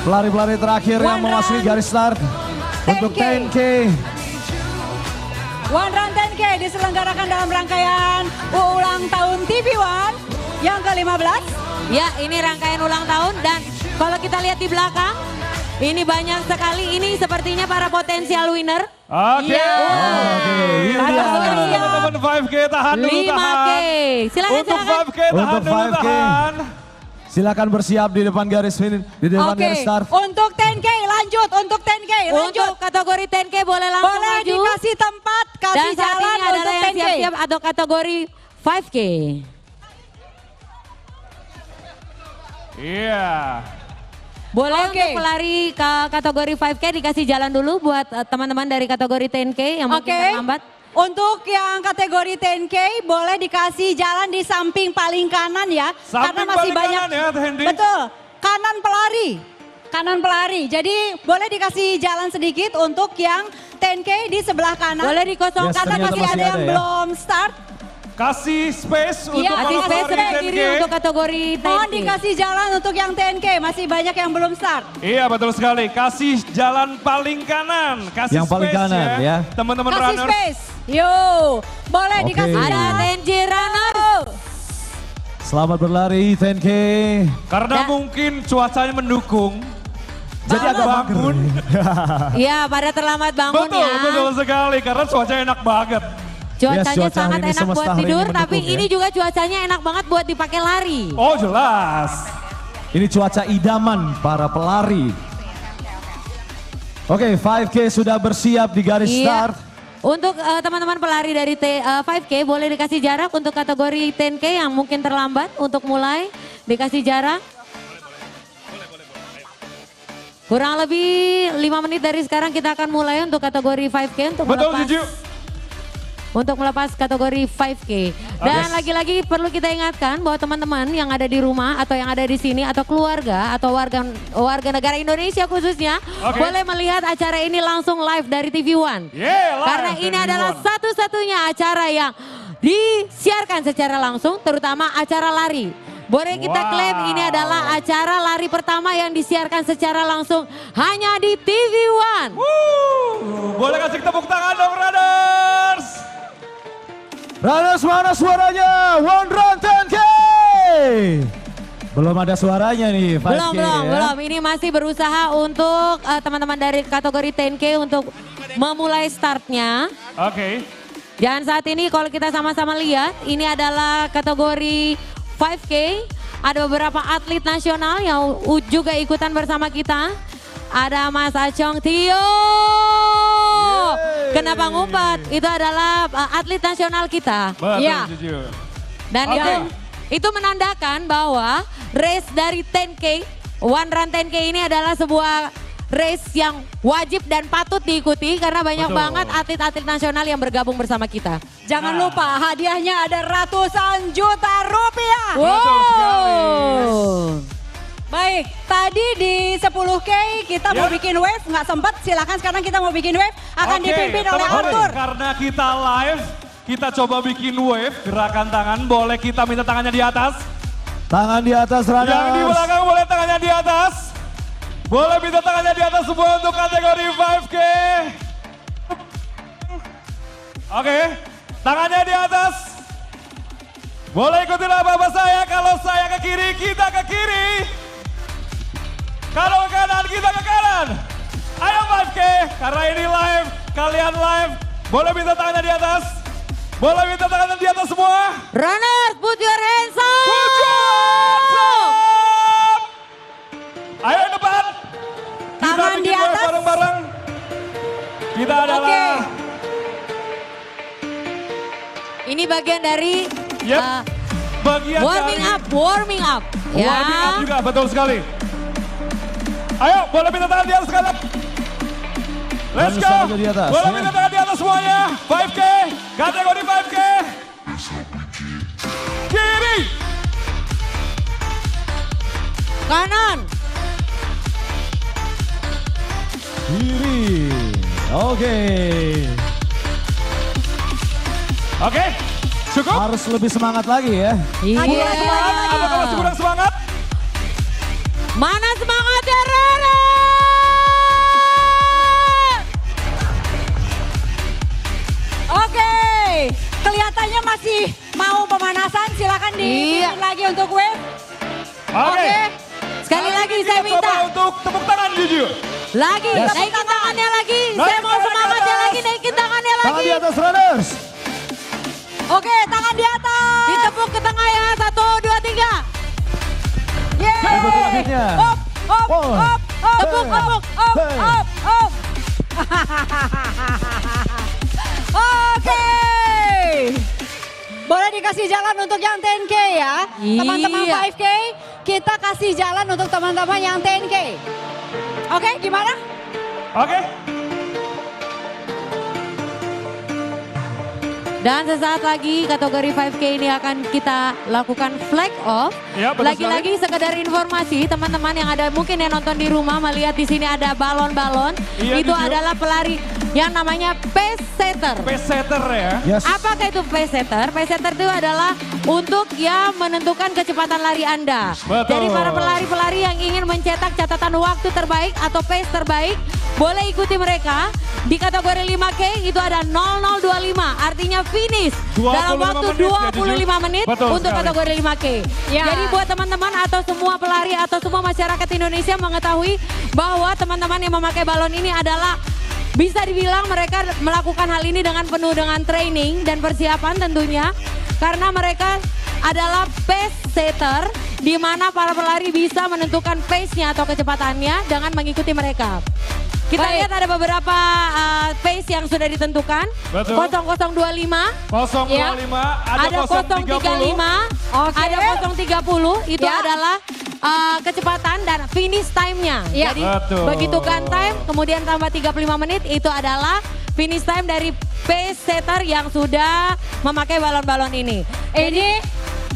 C: Pelari-pelari terakhir yang memasuki garis start untuk 10K.
B: One Run 10K diselenggarakan dalam rangkaian ulang tahun TV One yang ke-15.
A: Ya, ini rangkaian ulang tahun dan kalau kita lihat di belakang, ini banyak sekali, ini sepertinya para potensial winner.
C: Oke. Teman-teman 5K tahan dulu,
A: 5K. Silakan,
C: Untuk 5K tahan dulu, tahan.
H: Silakan bersiap di depan garis finish, di depan garis start.
B: Untuk 10K lanjut, untuk 10K lanjut.
A: Untuk kategori 10K boleh langsung
B: boleh
A: maju.
B: dikasih tempat, kasih
A: Dan saat
B: jalan
A: ini adalah
B: untuk
A: yang
B: 10K.
A: siap-siap atau kategori 5K.
C: Iya.
A: Boleh untuk pelari ke kategori 5K dikasih jalan dulu buat teman-teman dari kategori 10K yang mungkin terlambat.
B: Untuk yang kategori 10K boleh dikasih jalan di samping paling kanan ya.
C: Samping
B: karena masih
C: paling
B: banyak.
C: kanan ya, Hendy.
B: Betul, kanan pelari. Kanan pelari, jadi boleh dikasih jalan sedikit untuk yang 10K di sebelah kanan.
A: Boleh dikosongkan
B: karena masih ada yang belum start.
C: Kasih space untuk
A: Kasih space sebelah kiri untuk kategori 10K.
B: Mohon dikasih jalan untuk yang 10K, masih banyak yang belum start.
C: Iya betul sekali, kasih jalan paling kanan, kasih
H: Yang paling
C: space
H: kanan ya.
C: Teman-teman
B: Kasih
C: runners.
B: space, yo, boleh dikasih
A: Ada
B: jalan.
A: 10K runner.
H: Selamat berlari 10K.
C: Karena mungkin cuacanya mendukung.
H: Jadi agak
C: bangun.
A: Iya, pada terlambat bangun
C: Betul,
A: ya.
C: betul sekali karena cuacanya enak banget.
A: Cuacanya
H: Yes, cuaca
A: sangat
H: hari ini
A: enak buat
H: semesta hari
A: tidur,
H: ini
A: tapi
H: mendukung,
A: ini
H: ya.
A: juga cuacanya enak banget buat dipakai lari.
C: Oh jelas.
H: Ini cuaca idaman para pelari. Oke, 5K sudah bersiap di garis start.
A: Untuk teman-teman pelari dari 5K boleh dikasih jarak untuk kategori 10K yang mungkin terlambat untuk mulai. Dikasih jarak. Kurang lebih 5 menit dari sekarang kita akan mulai untuk kategori 5K untuk
C: Betul
A: melepas.
C: Juju.
A: Untuk melepas kategori 5K. Dan lagi-lagi perlu kita ingatkan bahwa teman-teman yang ada di rumah atau yang ada di sini atau keluarga atau warga negara Indonesia khususnya boleh melihat acara ini langsung live dari TV One. Karena ini adalah satu-satunya acara yang disiarkan secara langsung, terutama acara lari. Boleh kita klaim ini adalah acara lari pertama yang disiarkan secara langsung hanya di TV One.
C: Boleh kasih tepuk tangan dong Runners.
H: Runners mana suaranya? One Run 10K. Belum ada suaranya nih 5K
A: Belum. Ini masih berusaha untuk teman-teman dari kategori 10K untuk memulai startnya. Dan saat ini kalau kita sama-sama lihat, ini adalah kategori 5K. Ada beberapa atlet nasional yang juga ikutan bersama kita. Ada Mas Acong Tio. Kenapa ngumpet? Itu adalah atlet nasional kita.
C: Betul,
A: Dan itu menandakan bahwa race dari 10K, One Run 10K ini adalah sebuah race yang wajib dan patut diikuti karena banyak banget atlet-atlet nasional yang bergabung bersama kita.
B: Jangan lupa hadiahnya ada ratusan juta rupiah. Baik, tadi di 10K kita mau bikin wave, nggak sempat, silakan sekarang kita mau bikin wave, akan dipimpin oleh Arthur.
C: Karena kita live, kita coba bikin wave, gerakan tangan, boleh kita minta tangannya di atas.
H: Tangan di atas Runners.
C: Yang di belakang boleh tangannya di atas. Boleh minta tangannya di atas semua untuk kategori 5K. Tangannya di atas. Boleh ikutilah bapak saya, kalau saya ke kiri, kita ke kiri. Kalau ke kanan, kita ke kanan. Ayo 5K, karena ini live, kalian live. Boleh minta tangannya di atas. Boleh minta tangannya di atas semua.
A: Runners, put your hands up.
C: Put your hands up. Ayo depan.
B: Tangan di atas.
C: Bareng-bareng. Kita adalah.
A: Ini bagian dari
C: bagian
A: warming up.
C: Warming up juga, betul sekali. Ayo, boleh minta tangan di atas sekarang. Let's go. Boleh minta tangan di atas semuanya. 5K, kategori 5K. Kiri.
A: Kanan.
H: Kiri. Oke,
C: cukup.
H: Harus lebih semangat lagi ya.
C: Kurang semangat, apakah masih kurang semangat?
A: Mana semangatnya Runners?
B: Kelihatannya masih mau pemanasan, silakan dipimpin lagi untuk wave.
A: Sekali lagi saya minta.
C: Untuk tepuk tangan Juju.
A: Lagi, naikin tangannya lagi. Saya mau semangatnya lagi, naikin tangannya lagi.
H: Tangan di atas Runners.
B: Tangan di atas.
A: Ditepuk ke tengah ya, 1, 2, 3.
B: Yeay. Up.
A: Tepuk.
B: Boleh dikasih jalan untuk yang 10K ya. Teman-teman 5K, kita kasih jalan untuk teman-teman yang 10K. Oke, gimana?
A: Dan sesaat lagi kategori 5K ini akan kita lakukan flag off. Lagi-lagi sekedar informasi teman-teman yang ada mungkin yang nonton di rumah melihat di sini ada balon-balon. Itu adalah pelari yang namanya pace setter.
C: Pace setter ya.
A: Apakah itu pace setter? Pace setter itu adalah untuk yang menentukan kecepatan lari Anda. Jadi para pelari-pelari yang ingin mencetak catatan waktu terbaik atau pace terbaik, boleh ikuti mereka. Di kategori 5K itu ada 0025, artinya finish dalam waktu 25 menit untuk kategori 5K. Jadi buat teman-teman atau semua pelari atau semua masyarakat Indonesia mengetahui bahwa teman-teman yang memakai balon ini adalah Bisa dibilang mereka melakukan hal ini dengan penuh dengan training dan persiapan tentunya. Karena mereka adalah pace setter, di mana para pelari bisa menentukan pace-nya atau kecepatannya dengan mengikuti mereka. Kita lihat ada beberapa pace yang sudah ditentukan.
C: Betul.
A: 0025.
C: 025,
A: Ya.
C: ada
A: 035, ada 030, itu
B: Ya.
A: adalah kecepatan dan finish time-nya.
B: Ya.
A: Jadi
C: Betul.
A: begitu kan time, kemudian tambah 35 menit, itu adalah finish time dari pace setter yang sudah memakai balon-balon ini.
B: Ini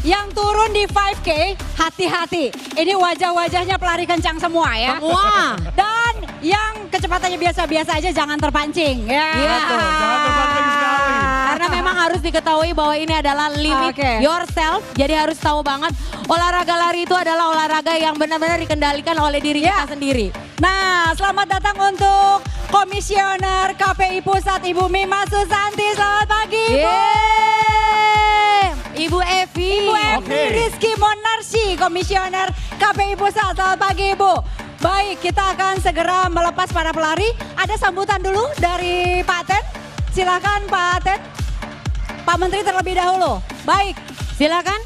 B: yang turun di 5K, hati-hati. Ini wajah-wajahnya pelari kencang semua ya.
A: Semua.
B: Dan yang kecepatannya biasa-biasa aja jangan terpancing. Ya.
A: Iya.
C: Betul, jangan terpancing sekali.
A: Karena memang harus diketahui bahwa ini adalah limit
B: Oke.
A: yourself. Jadi harus tahu banget olahraga lari itu adalah olahraga yang benar-benar dikendalikan oleh diri kita sendiri.
B: Nah, selamat datang untuk Komisioner KPI Pusat Ibu Mima Susanti. Selamat pagi, Bu.
A: Yeay. Ibu Evi.
B: Ibu Evi Rizky Monarsi, Komisioner KPI Pusat. Selamat pagi, Ibu. Baik, kita akan segera melepas para pelari. Ada sambutan dulu dari Pak Aten. Silakan Pak Aten. Pak Menteri terlebih dahulu. Baik,
A: Silakan.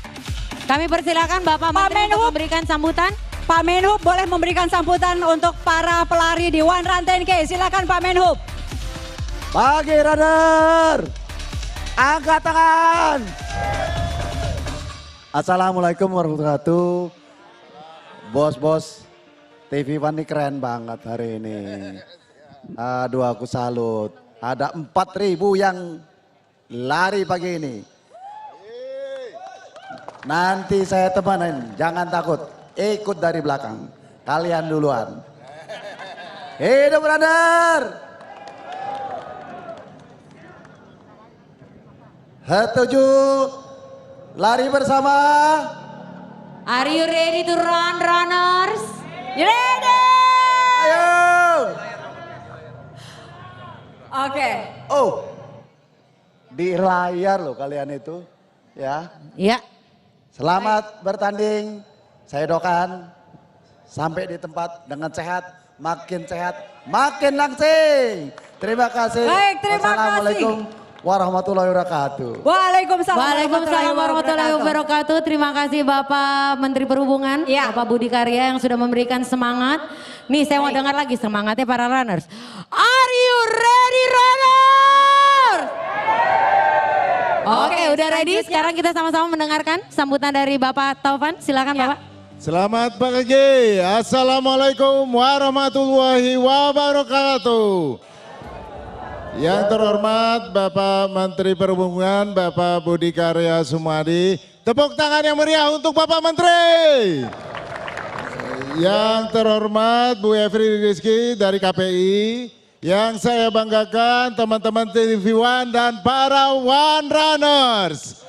A: Kami persilakan Bapak Menteri untuk
B: Menhub.
A: memberikan sambutan.
B: Pak Menhub boleh memberikan sambutan untuk para pelari di One Run 10K. Silakan Pak Menhub.
H: Pagi runner, angkat tangan. Assalamualaikum warahmatullahi wabarakatuh. Bos-bos, TV One ini keren banget hari ini. Aduh aku salut. Ada 4.000 yang lari pagi ini. Nanti saya temanin, jangan takut. Ikut dari belakang. Kalian duluan. Hidup runner. Setuju. Lari bersama.
A: Are you ready to run, runners?
B: Ready?
H: Ayo.
B: Oke.
H: Oh. Di layar loh kalian itu. Ya.
A: Ya.
H: Selamat bertanding. Saya doakan sampai di tempat dengan sehat, makin langsing. Terima kasih.
B: Baik, terima kasih.
H: Assalamualaikum warahmatullahi wabarakatuh.
B: Waalaikumsalam.
A: Waalaikumsalam warahmatullahi wabarakatuh. Terima kasih Bapak Menteri Perhubungan,
B: Ya.
A: Bapak Budi Karya yang sudah memberikan semangat. Nih saya mau dengar lagi semangatnya para runners. Are you ready runner? Oke, udah ready. Sekarang kita sama-sama mendengarkan sambutan dari Bapak Taufan. Silakan Bapak.
G: Selamat pagi, Assalamualaikum warahmatullahi wabarakatuh. Yang terhormat Bapak Menteri Perhubungan, Bapak Budi Karya Sumadi. Tepuk tangan yang meriah untuk Bapak Menteri. Yang terhormat Bu Evi Rizky dari KPI. Yang saya banggakan teman-teman TV One dan para One Runners.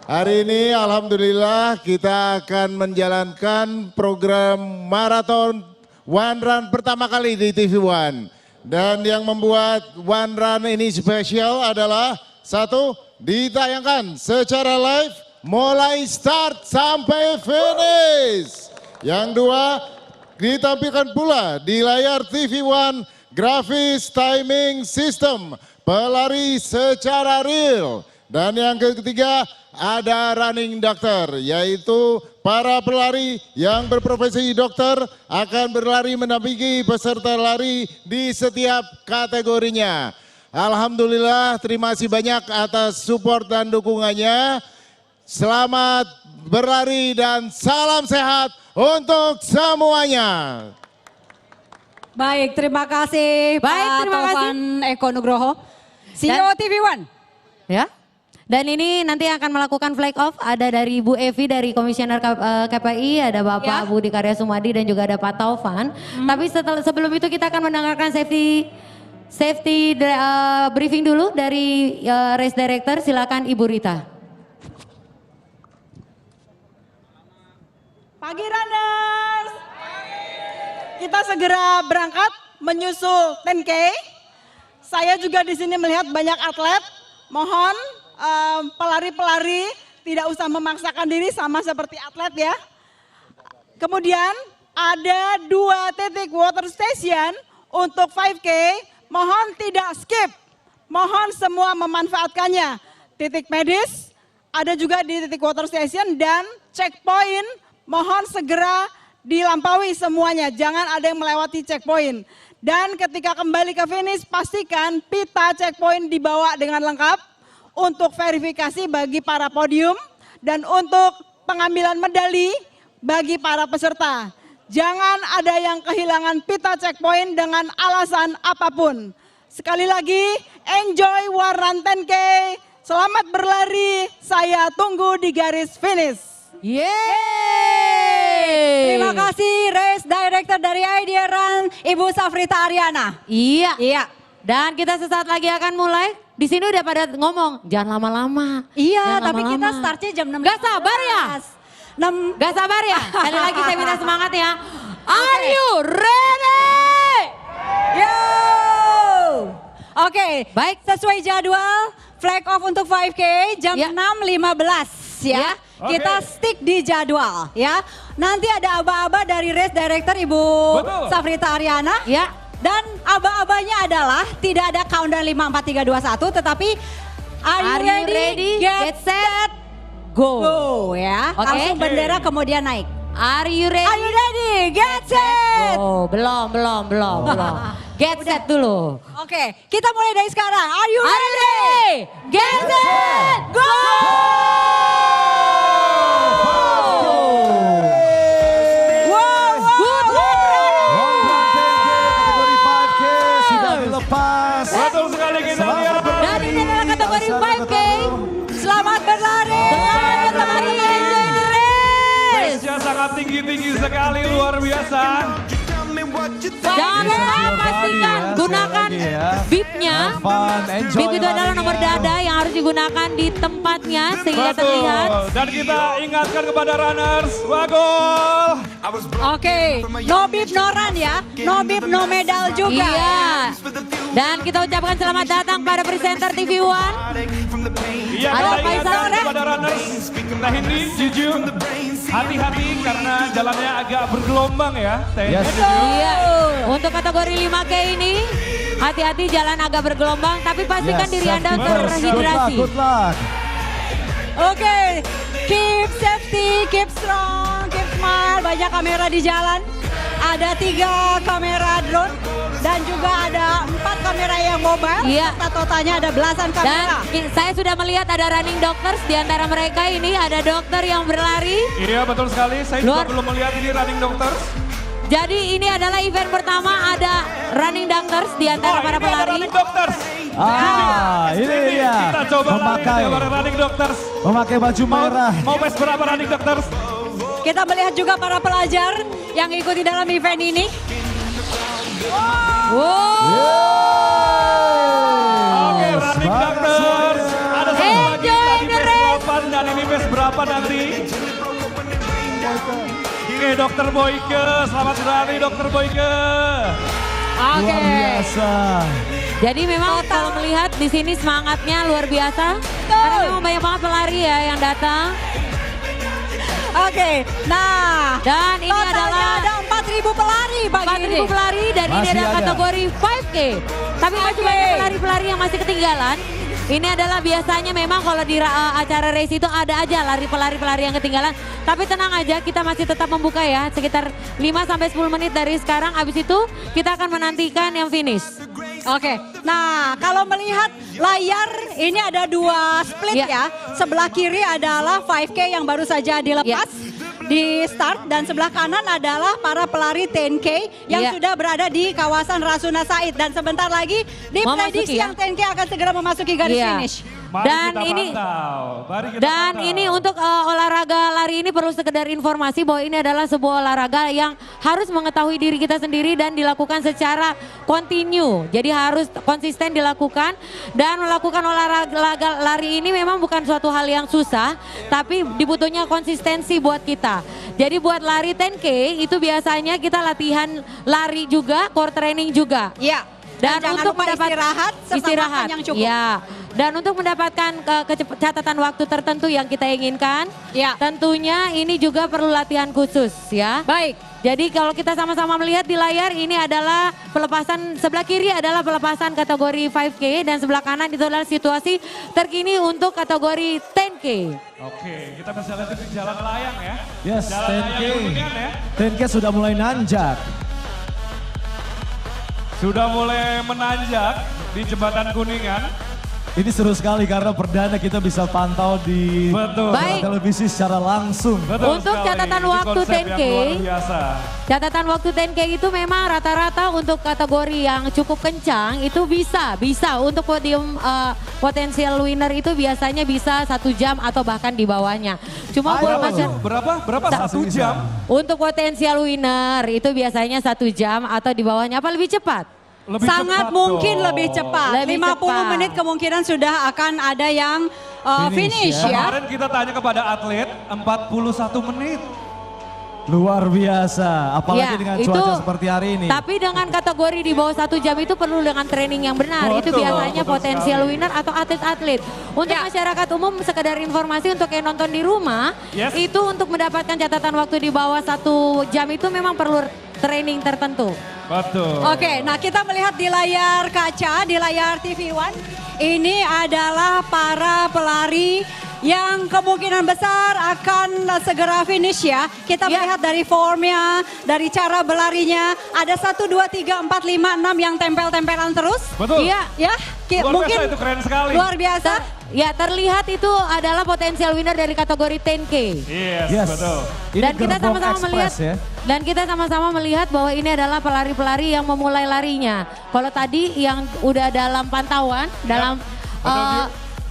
G: Hari ini alhamdulillah kita akan menjalankan program maraton One Run pertama kali di TV One. Dan yang membuat One Run ini spesial adalah satu, ditayangkan secara live mulai start sampai finish. Yang dua, ditampilkan pula di layar TV One grafis timing system pelari secara real. Dan yang ketiga ada running doctor, yaitu para pelari yang berprofesi dokter akan berlari mendampingi peserta lari di setiap kategorinya. Alhamdulillah, terima kasih banyak atas support dan dukungannya. Selamat berlari dan salam sehat untuk semuanya.
B: Baik, terima kasih
A: Baik,
B: Pak
A: terima kasih.
B: Taufan Eko Nugroho, CEO TV One.
A: Ya. Dan ini nanti akan melakukan flag off, ada dari Bu Evi dari Komisioner KPI, ada Bapak
B: Ya.
A: Budi Karya Sumadi dan juga ada Pak Taufan. Tapi sebelum itu kita akan mendengarkan safety briefing dulu dari race director. Silakan Ibu Rita.
I: Pagi runners. Kita segera berangkat menyusul 10K. Saya juga di sini melihat banyak atlet. Mohon pelari-pelari tidak usah memaksakan diri sama seperti atlet ya. Kemudian ada 2 titik water station untuk 5K, mohon tidak skip. Mohon semua memanfaatkannya. Titik medis, ada juga di titik water station dan checkpoint, mohon segera dilampaui semuanya. Jangan ada yang melewati checkpoint. Dan ketika kembali ke finish, pastikan pita checkpoint dibawa dengan lengkap untuk verifikasi bagi para podium dan untuk pengambilan medali bagi para peserta. Jangan ada yang kehilangan pita checkpoint dengan alasan apapun. Sekali lagi, enjoy Warnan 10K. Selamat berlari, saya tunggu di garis finish.
B: Yeay! Terima kasih Race Director dari Idea Run, Ibu Safrita Aryana.
A: Iya. Dan kita sesaat lagi akan mulai. Di sini udah pada ngomong, jangan lama-lama.
B: Iya, tapi kita startnya jam 6.
A: Gak sabar ya? Gak sabar ya? Sekali lagi saya minta semangat ya. Are you ready?
B: Yo! Oke,
A: baik.
B: Sesuai jadwal, flag off untuk 5K jam 6.15 ya. Kita stick di jadwal ya. Nanti ada aba-aba dari Race Director Ibu Safrita Aryana.
A: Ya.
B: Dan aba-abanya adalah tidak ada countdown 5, 4, 3, 2, 1. Tetapi are you ready? Get set, go ya. Langsung bendera kemudian naik.
A: Are you ready?
B: Are you ready? Get set.
A: Oh, belum. Get set dulu.
B: Oke, kita mulai dari sekarang. Are you ready?
A: Get set, go!
C: Betul sekali kita lihat.
A: Dan ini adalah kategori 5K.
B: Selamat berlari.
A: Selamat berlari. Enjoy the race.
C: Pace-nya sangat tinggi sekali, luar biasa.
A: Jangan lupa pastikan gunakan bibnya. Bib itu adalah nomor dada yang harus digunakan di tempatnya sehingga terlihat.
C: Dan kita ingatkan kepada runners, wagol.
B: Oke, no bib no run ya. No bib no medal juga.
A: Iya. Dan kita ucapkan selamat datang pada presenter TV One.
C: Iya,
A: Ada
C: kita
A: Faisal
C: ingatkan kepada runners. Nah ini jujur, hati-hati karena jalannya agak bergelombang ya.
A: Iya. Untuk kategori 5K ini, hati-hati jalan agak bergelombang, tapi pastikan diri Anda terhidrasi.
B: Oke, keep safety, keep strong, keep smart. Banyak kamera di jalan. Ada 3 kamera drone dan juga ada 4 kamera yang mobile.
A: Iya.
B: Totalnya ada belasan kamera.
A: Dan saya sudah melihat ada running doctors di antara mereka ini ada dokter yang berlari.
C: Iya betul sekali, saya juga belum melihat ini running doctors.
A: Jadi ini adalah event pertama ada running doctors di antara para pelari.
C: Ada running doctors.
J: Ini dia.
C: Kita coba memakai running doctors.
J: Memakai baju merah.
C: Mau pace berapa running doctors?
B: Kita melihat juga para pelajar yang ikuti dalam event ini.
C: Oke, running doctors. Ada satu lagi tadi pace 8 dan ini pace berapa nanti? Oke, Dokter Boyke, selamat berlari Dokter Boyke.
A: Oke.
J: Luar biasa.
A: Jadi memang kalau melihat di sini semangatnya luar biasa. Karena memang banyak banget pelari ya yang datang.
B: Oke, nah
A: dan ini adalah
B: ada 4.000 pelari pagi ini.
A: 4.000 pelari dan ini adalah kategori 5K. Tapi masih banyak pelari-pelari yang masih ketinggalan. Ini adalah biasanya memang kalau di acara race itu ada aja pelari-pelari yang ketinggalan. Tapi tenang aja, kita masih tetap membuka ya. Sekitar 5-10 menit dari sekarang. Habis itu kita akan menantikan yang finish.
B: Oke, nah kalau melihat layar ini ada 2 split ya. Sebelah kiri adalah 5K yang baru saja dilepas. Di start dan sebelah kanan adalah para pelari 10K yang sudah berada di kawasan Rasuna Said dan sebentar lagi diprediksi yang 10K akan segera memasuki garis finish.
A: Dan ini untuk olahraga lari ini perlu sekedar informasi bahwa ini adalah sebuah olahraga yang harus mengetahui diri kita sendiri dan dilakukan secara kontinu. Jadi harus konsisten dilakukan dan melakukan olahraga lari ini memang bukan suatu hal yang susah, tapi dibutuhnya konsistensi buat kita. Jadi buat lari 10K itu biasanya kita latihan lari juga, core training juga.
B: Iya.
A: Dan
B: jangan
A: untuk
B: lupa istirahat yang cukup.
A: Ya. Dan untuk mendapatkan catatan waktu tertentu yang kita inginkan, tentunya ini juga perlu latihan khusus ya.
B: Baik.
A: Jadi kalau kita sama-sama melihat di layar ini adalah pelepasan, sebelah kiri adalah pelepasan kategori 5K dan sebelah kanan itu adalah situasi terkini untuk kategori 10K.
C: Oke, kita bisa lihat di jalan layang ya.
J: Yes,
C: jalan
J: 10K.
C: layang Kuningan ya.
J: 10K sudah mulai nanjak.
C: Sudah mulai menanjak di jembatan Kuningan.
J: Ini seru sekali karena perdana kita bisa pantau di
A: Baik.
J: televisi secara langsung.
A: Untuk catatan waktu 10K, catatan waktu 10K itu memang rata-rata untuk kategori yang cukup kencang itu bisa untuk podium potensial winner itu biasanya bisa 1 jam atau bahkan di bawahnya. Cuma
C: berapa 1 jam?
A: Untuk potensial winner itu biasanya 1 jam atau di bawahnya, apa lebih cepat?
B: Sangat mungkin lebih cepat.
A: Lebih
B: 50
A: cepat.
B: menit kemungkinan sudah akan ada yang finish ya.
C: Kemarin kita tanya kepada atlet 41 menit.
J: Luar biasa, apalagi
A: Ya,
J: dengan
A: itu,
J: cuaca seperti hari ini.
A: Tapi dengan kategori di bawah 1 jam itu perlu dengan training yang benar. Itu biasanya potensial winner atau atlet-atlet. Untuk masyarakat umum sekedar informasi untuk yang nonton di rumah, itu untuk mendapatkan catatan waktu di bawah 1 jam itu memang perlu training tertentu.
C: Betul.
B: Oke, nah kita melihat di layar kaca, di layar TV One, ini adalah para pelari yang kemungkinan besar akan segera finish ya. Kita melihat dari formnya, dari cara berlarinya, ada 1, 2, 3, 4, 5, 6 yang tempel-tempelan terus.
C: Betul.
B: Iya, ya.
C: Luar
B: Mungkin
C: biasa, itu keren sekali.
B: luar biasa.
A: Ya, terlihat itu adalah potensial winner dari kategori 10K.
C: Yes, betul.
A: Dan kita sama-sama melihat dan kita sama-sama melihat bahwa ini adalah pelari-pelari yang memulai larinya. Kalau tadi yang udah dalam pantauan, dalam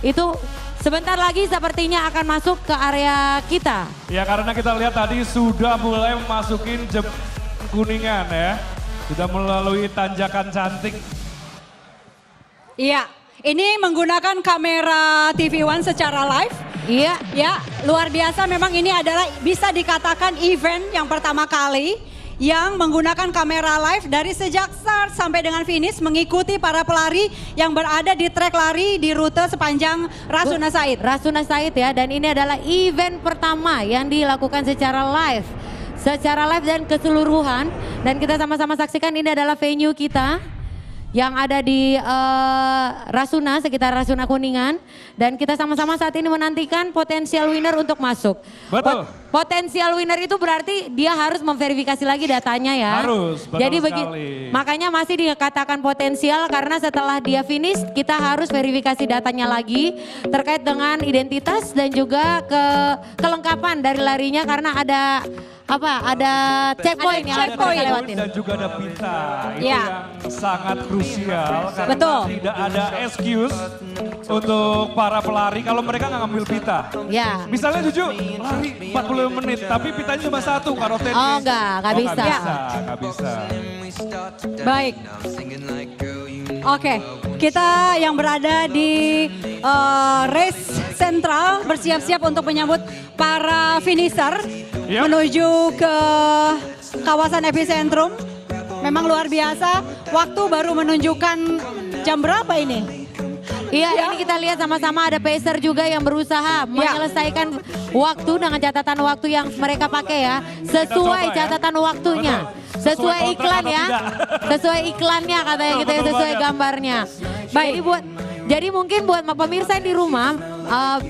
A: itu sebentar lagi sepertinya akan masuk ke area kita.
C: Ya, karena kita lihat tadi sudah mulai memasukin Kuningan ya. Sudah melalui tanjakan cantik.
B: Iya, ini menggunakan kamera TV One secara live.
A: Iya.
B: Ya, luar biasa memang ini adalah bisa dikatakan event yang pertama kali yang menggunakan kamera live dari sejak start sampai dengan finish mengikuti para pelari yang berada di trek lari di rute sepanjang Rasuna Said.
A: Rasuna Said ya, dan ini adalah event pertama yang dilakukan secara live. Secara live dan keseluruhan, dan kita sama-sama saksikan ini adalah venue kita yang ada di Rasuna, sekitar Rasuna Kuningan. Dan kita sama-sama saat ini menantikan potensial winner untuk masuk.
C: Betul.
A: Potensial winner itu berarti dia harus memverifikasi lagi datanya ya.
C: Harus, betul
A: Jadi
C: sekali.
A: makanya masih dikatakan potensial karena setelah dia finish kita harus verifikasi datanya lagi terkait dengan identitas dan juga kelengkapan dari larinya karena ada ada checkpoint yang harus kita lewatin.
C: Dan juga ada pita, itu
A: Ya.
C: yang sangat krusial karena
A: Betul.
C: tidak ada excuse untuk para pelari kalau mereka nggak ngambil pita.
A: Ya.
C: Misalnya Juju lari 45 menit tapi pitanya cuma 1 karo teknis.
A: Oh nggak bisa.
C: Nggak bisa.
B: Baik. Oke, kita yang berada di race sentral bersiap-siap untuk menyambut para finisher menuju ke kawasan epicentrum. Memang luar biasa, waktu baru menunjukkan jam berapa ini?
A: Iya, ini kita lihat sama-sama ada pacer juga yang berusaha menyelesaikan waktu dengan catatan waktu yang mereka pakai ya. Sesuai catatan waktunya. Sesuai iklan ya. Sesuai iklannya katanya gitu ya, sesuai gambarnya. Baik, jadi mungkin buat pemirsa yang di rumah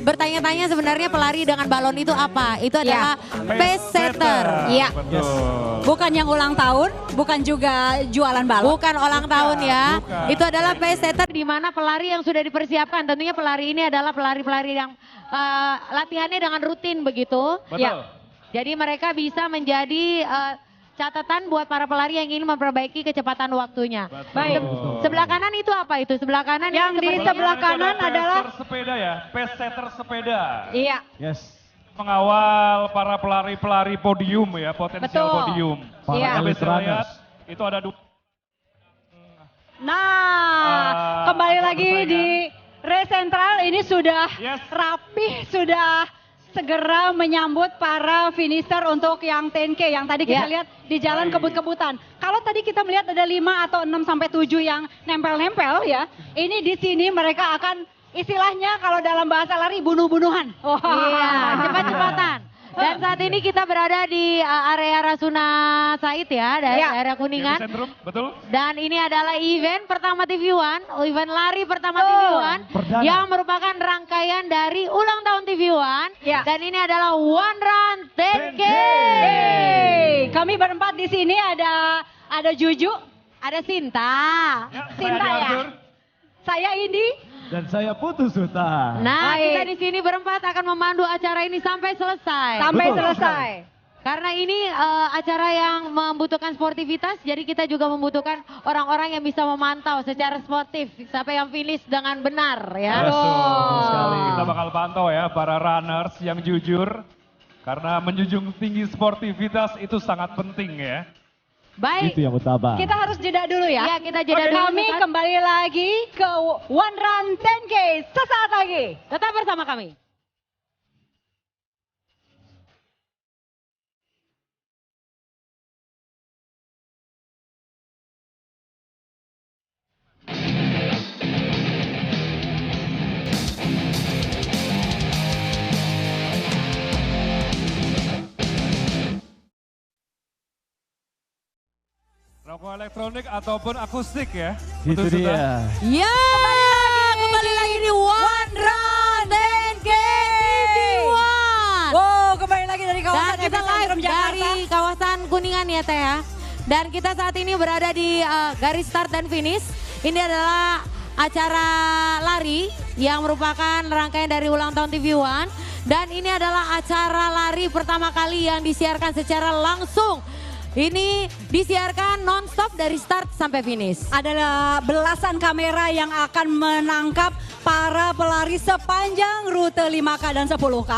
A: bertanya-tanya sebenarnya pelari dengan balon itu apa? Itu adalah pace setter. Iya.
B: Bukan yang ulang tahun, bukan juga jualan balon.
A: Bukan ulang tahun ya. Itu adalah pace setter di mana pelari yang sudah dipersiapkan. Tentunya pelari ini adalah pelari-pelari yang latihannya dengan rutin begitu.
C: Betul.
A: Ya. Jadi mereka bisa menjadi catatan buat para pelari yang ingin memperbaiki kecepatan waktunya. Baik. Sebelah kanan itu apa itu? Sebelah kanan
B: yang di sebelah kanan adalah
C: sepeda ya, pace setter sepeda.
B: Iya.
J: Yes.
C: Mengawal para pelari-pelari podium ya, potensial podium.
B: Iya.
C: Kita bisa lihat itu ada
B: Nah, kembali lagi di race sentral ini sudah rapi, sudah segera menyambut para finisher untuk yang 10K yang tadi kita lihat di jalan kebut-kebutan. Kalau tadi kita melihat ada 5 atau 6 sampai 7 yang nempel-nempel ya. Ini di sini mereka akan istilahnya kalau dalam bahasa lari bunuh-bunuhan.
A: Iya, cepat-cepatan. Dan saat ini kita berada di area Rasuna Said ya, dari area Kuningan.
C: Sentrum, betul.
A: Dan ini adalah event pertama TV One, event lari pertama TV One. Yang merupakan rangkaian dari ulang tahun TV One. Dan ini adalah One Run 10K.
B: Kami berempat di sini ada Juju,
A: ada Sinta.
B: Sinta ya. Saya Indi.
J: Dan saya Putu Suta.
A: Nah, kita di sini berempat akan memandu acara ini sampai selesai.
B: Sampai selesai.
A: Karena ini acara yang membutuhkan sportivitas, jadi kita juga membutuhkan orang-orang yang bisa memantau secara sportif sampai yang finish dengan benar ya.
C: Sekali. Kita bakal pantau ya para runners yang jujur. Karena menjunjung tinggi sportivitas itu sangat penting ya.
A: Baik.
J: Itu yang utama.
B: Kita harus jeda dulu ya.
A: Iya, kita jeda dulu.
B: Kami kembali lagi ke One Run 10K sesaat lagi.
A: Tetap bersama kami.
C: Rokok elektronik ataupun akustik ya.
J: Itu dia.
A: Ya, kembali lagi di One Run 10K TV1.
B: Wow, kembali lagi dari kawasan
A: Dan kita live dari kawasan Kuningan ya Teh ya. Dan kita saat ini berada di garis start dan finish. Ini adalah acara lari yang merupakan rangkaian dari ulang tahun TV One. Dan ini adalah acara lari pertama kali yang disiarkan secara langsung. Ini disiarkan non-stop dari start sampai finish.
B: Adalah belasan kamera yang akan menangkap para pelari sepanjang rute 5K dan 10K.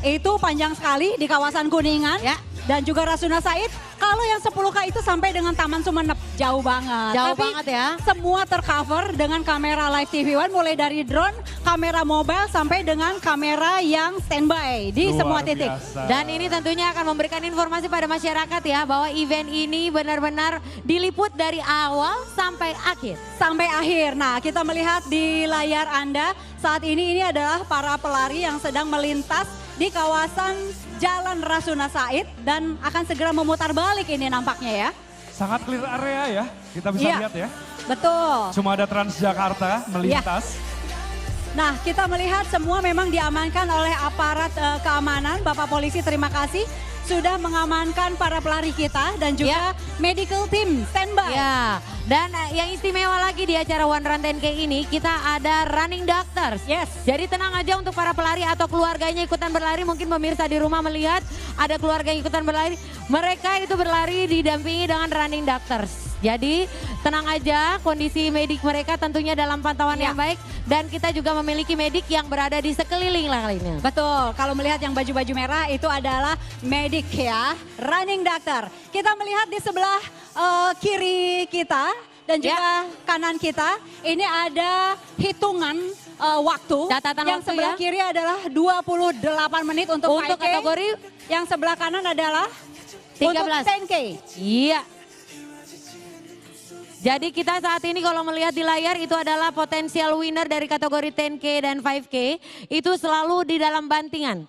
B: Itu panjang sekali di kawasan Kuningan.
A: Ya.
B: Dan juga Rasuna Said. Kalau yang 10K itu sampai dengan Taman Sumeneb. Jauh banget.
A: Jauh
B: Tapi
A: banget ya.
B: semua tercover dengan kamera live TV One. Mulai dari drone, kamera mobile sampai dengan kamera yang standby di semua titik.
A: Dan ini tentunya akan memberikan informasi pada masyarakat ya. Bahwa event ini benar-benar diliput dari awal sampai akhir.
B: Sampai akhir. Nah, kita melihat di layar Anda saat ini adalah para pelari yang sedang melintas di kawasan Jalan Rasuna Said dan akan segera memutar balik ini nampaknya ya.
C: Sangat clear area ya, kita bisa lihat ya.
B: Betul.
C: Cuma ada Transjakarta melintas.
B: Nah, kita melihat semua memang diamankan oleh aparat keamanan. Bapak Polisi terima kasih sudah mengamankan para pelari kita dan juga medical team standby.
A: Ya, dan yang istimewa lagi di acara One Run 10K ini kita ada running doctors.
B: Yes.
A: Jadi tenang aja untuk para pelari atau keluarganya ikutan berlari. Mungkin pemirsa di rumah melihat ada keluarga yang ikutan berlari. Mereka itu berlari didampingi dengan running doctors. Jadi tenang aja, kondisi medik mereka tentunya dalam pantauan yang baik. Dan kita juga memiliki medik yang berada di sekeliling lainnya.
B: Betul, kalau melihat yang baju-baju merah itu adalah medik ya, running doctor. Kita melihat di sebelah kiri kita dan juga kanan kita, ini ada hitungan waktu.
A: Catatan
B: yang
A: waktu
B: sebelah kiri adalah 28 menit untuk 5K.
A: kategori.
B: Yang sebelah kanan adalah
A: 13.
B: untuk 10K.
A: Iya. Jadi kita saat ini kalau melihat di layar itu adalah potensial winner dari kategori 10K dan 5K. Itu selalu di dalam bantingan.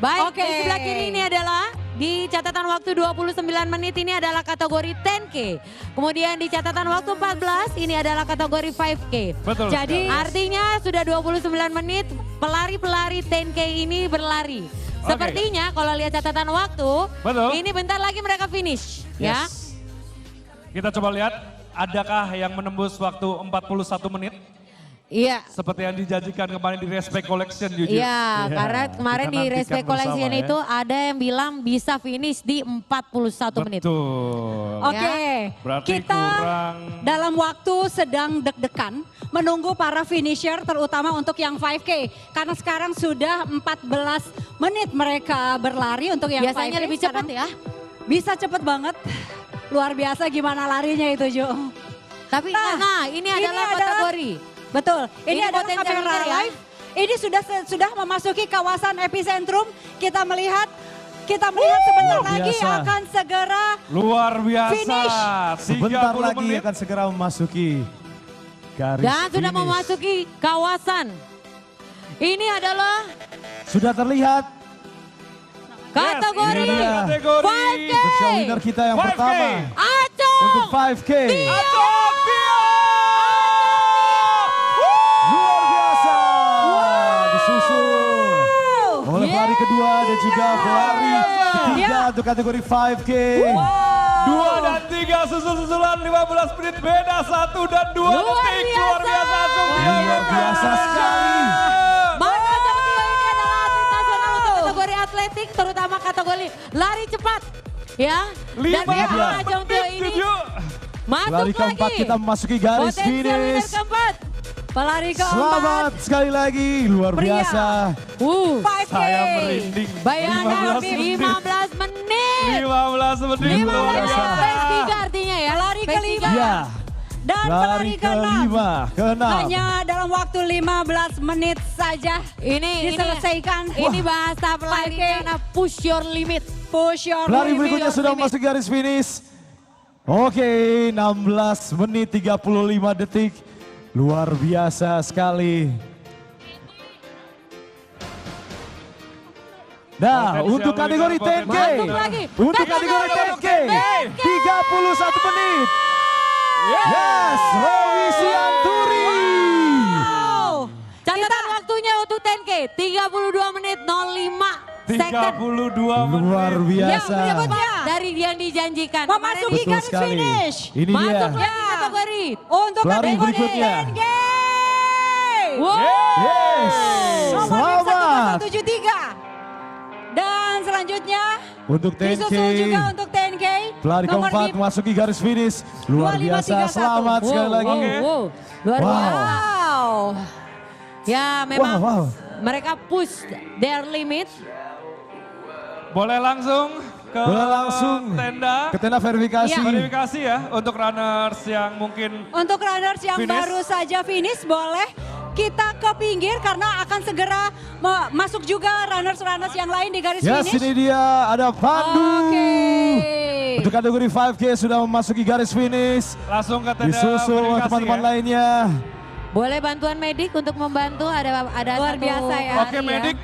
A: Baik, di sebelah kiri ini adalah di catatan waktu 29 menit ini adalah kategori 10K. Kemudian di catatan waktu 14 ini adalah kategori 5K.
C: Betul.
A: Jadi artinya sudah 29 menit pelari-pelari 10K ini berlari. Sepertinya kalau lihat catatan waktu, ini bentar lagi mereka finish. Ya.
C: Kita coba lihat, adakah yang menembus waktu 41 menit?
A: Iya.
C: Seperti yang dijanjikan kemarin di Respect Collection jujur.
A: Iya, karena kemarin di Respect Collection itu ada yang bilang bisa finish di 41 menit.
C: Betul.
B: Oke,
C: Berarti
B: kita
C: kurang
B: dalam waktu sedang deg-degan menunggu para finisher terutama untuk yang 5K. Karena sekarang sudah 14 menit mereka berlari untuk yang 5K.
A: Biasanya lebih cepat ya.
B: Bisa cepat banget. Luar biasa gimana larinya itu Jo.
A: Tapi ini adalah kategori.
B: Betul, ini adalah
A: potensial
B: kamera
A: ya.
B: live. Ini sudah memasuki kawasan epicentrum. Kita melihat sebentar lagi akan segera
C: luar biasa.
B: finish.
J: Sebentar
C: 30
J: lagi
C: menit.
J: akan segera memasuki garis
A: Dan sudah
J: finish.
A: memasuki kawasan. Ini adalah
J: Sudah terlihat
A: kategori
C: ini dia.
A: 5K.
J: official winner kita yang
C: 5K.
J: pertama.
A: Acung.
J: Untuk 5K.
C: Acung Tio!
J: Luar biasa. Disusul oleh pelari kedua dan juga pelari ketiga untuk kategori 5K.
C: 2 dan 3 susul-susulan 15 menit beda 1 dan 2 detik. Luar biasa Acung Tio.
J: Luar biasa sekali.
A: Maka Acung Tio ini adalah atlet nasional untuk kategori atletik, terutama kategori lari cepat. Ya, dan
C: 5
A: memang Acung Tio
C: menit
A: ini
C: 7.
A: masuk
J: Pelari keempat
A: lagi.
J: kita memasuki garis
A: Potensial winner
J: finish.
A: keempat.
B: Pelari keempat.
J: Selamat sekali lagi, luar
B: Pria.
J: biasa.
B: 5K.
C: Saya merinding.
A: Bayangkan
C: 15
A: 15 menit.
C: 15 menit.
A: 15
C: luar
A: menit
C: biasa.
A: phase 3 artinya ya.
B: Pelari
A: Phase
B: kelima.
A: tiga.
J: Ya,
B: Dan
J: pelari
B: pelari keenam.
J: keenam.
B: Hanya dalam waktu 15 menit saja
A: Ini
B: diselesaikan.
A: Ini bahasa pelari
B: 5K.
A: karena push your limit.
B: Push your
J: Pelari
B: limit.
J: berikutnya sudah masuk garis finish. Oke, 16 menit 35 detik. Luar biasa sekali. Nah,
C: Potensial
J: untuk kategori
C: winner,
J: 10K.
A: Masuk lagi.
J: Untuk
A: Dan
J: kategori
A: untuk
J: 10K.
A: 10K.
J: 31 menit. Yes, Rowi Sianturi.
A: Wow. Catatan waktunya untuk 10K 32 menit 05 second.
C: 32 menit.
J: Luar biasa.
B: Yang berikutnya.
A: Dari yang dijanjikan.
B: Memasuki
J: Betul
B: garis
J: sekali.
B: finish.
J: Ini dia.
A: Masuk lagi kategori.
B: Untuk
J: Pelari
B: kategori
J: berikutnya.
B: 10K.
A: Wow.
J: Yes.
B: Nomor
J: Selamat.
B: 173. Dan selanjutnya
J: Untuk
B: disusul
J: 10K.
B: juga untuk 10K.
J: Pelari
B: nomor
J: keempat memasuki garis finish. Luar
B: 2531.
J: biasa, selamat sekali lagi.
A: Wow. Luar
J: Wow.
A: biasa.
B: Wow.
A: Ya memang
J: Wow.
A: mereka push their limit.
C: Boleh langsung ke
J: Boleh langsung
C: tenda.
J: ke tenda verifikasi.
C: Verifikasi ya untuk runners yang mungkin
B: Untuk runners yang
C: Finish.
B: baru saja finish boleh kita ke pinggir karena akan segera masuk juga runners-runners yang lain di garis
J: Yes,
B: finish.
J: ini dia ada Pandu.
B: Oke.
J: Untuk kategori 5K sudah memasuki garis finish.
C: langsung ke tenda
J: Disusul oleh
C: verifikasi
J: teman-teman
C: ya.
J: lainnya.
A: Boleh bantuan medik untuk membantu ada
B: Luar
A: satu
B: biasa ya.
A: pelari
C: Oke, medik.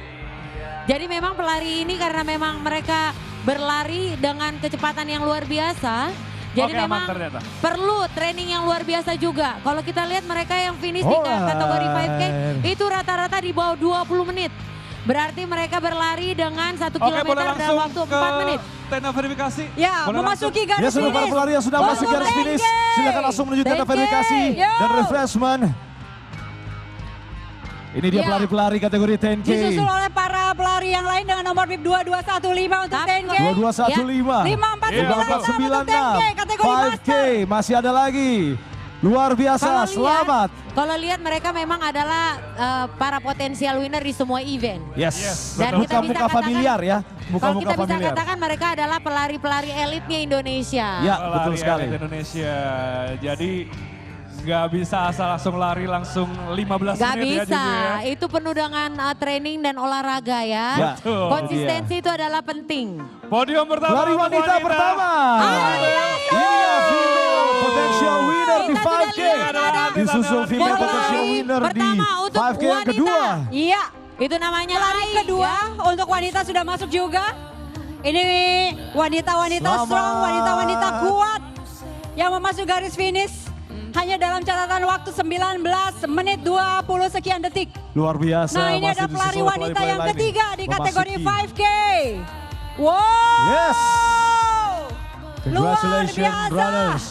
A: Jadi memang pelari ini karena memang mereka berlari dengan kecepatan yang luar biasa. Jadi
C: Oke, aman
A: memang
C: ternyata.
A: perlu training yang luar biasa juga. Kalau kita lihat mereka yang finish di
J: Alright.
A: kategori 5K itu rata-rata di bawah 20 menit. Berarti mereka berlari dengan 1
C: Oke, boleh
A: kilometer dalam
C: langsung
A: waktu
C: ke
A: 4 menit.
C: tenda verifikasi.
B: Ya,
C: Boleh
B: memasuki
C: langsung.
B: garis
J: Ya, sudah para
B: finish.
J: pelari yang sudah
B: Untuk
J: masuk garis
B: 10K.
J: finish. Silakan langsung menuju tenda
A: 10K.
J: verifikasi
B: Yo.
J: dan refreshment. Ini dia
A: Ya.
J: pelari-pelari kategori 10K.
B: Disusul oleh para pelari yang lain dengan nomor BIP 2215 untuk 10K.
J: 2215.
B: 5496 untuk 10K kategori
J: 5K
B: master.
J: masih ada lagi. Luar biasa, selamat.
A: Kalau lihat mereka memang adalah para potensial winner di semua event.
J: Yes,
A: Dan kita bisa
J: muka-muka
A: katakan-
J: familiar ya.
A: Kalau
J: Muka-muka
A: kita bisa
J: familiar.
A: katakan mereka adalah pelari-pelari elitnya Indonesia.
J: Ya,
C: Pelari
J: betul sekali.
C: elit Indonesia. Jadi nggak bisa asal langsung lari langsung 15
A: Gak
C: menit ya
A: bisa,
C: juga ya.
A: itu penuh dengan training dan olahraga ya.
J: Ya,
C: betul.
A: Konsistensi itu adalah penting.
C: Podium pertama
J: Pelari
C: untuk
J: wanita pertama. Ini dia female potential winner di
A: Kita sudah
J: 5K.
A: lihat ada
J: Disusul female
A: pelari
J: potential winner di
A: pertama untuk
J: 5K yang
A: wanita.
J: kedua.
B: Iya.
A: Itu namanya
B: Pelari
A: Ai,
B: kedua
A: ya.
B: untuk wanita sudah masuk juga. Ini wanita-wanita
J: Selamat.
B: strong, wanita-wanita kuat yang memasuki garis finish hanya dalam catatan waktu 19 menit 20 sekian detik.
J: Luar biasa.
B: Nah, ini
J: masih
B: ada pelari
J: disusul
B: wanita
J: pelari-pelari
B: yang
J: lain
B: ketiga
J: nih.
B: di kategori
J: Memasuki.
B: 5K. Wow.
J: Yes.
B: Luar
J: Congratulations
B: biasa.
J: brothers.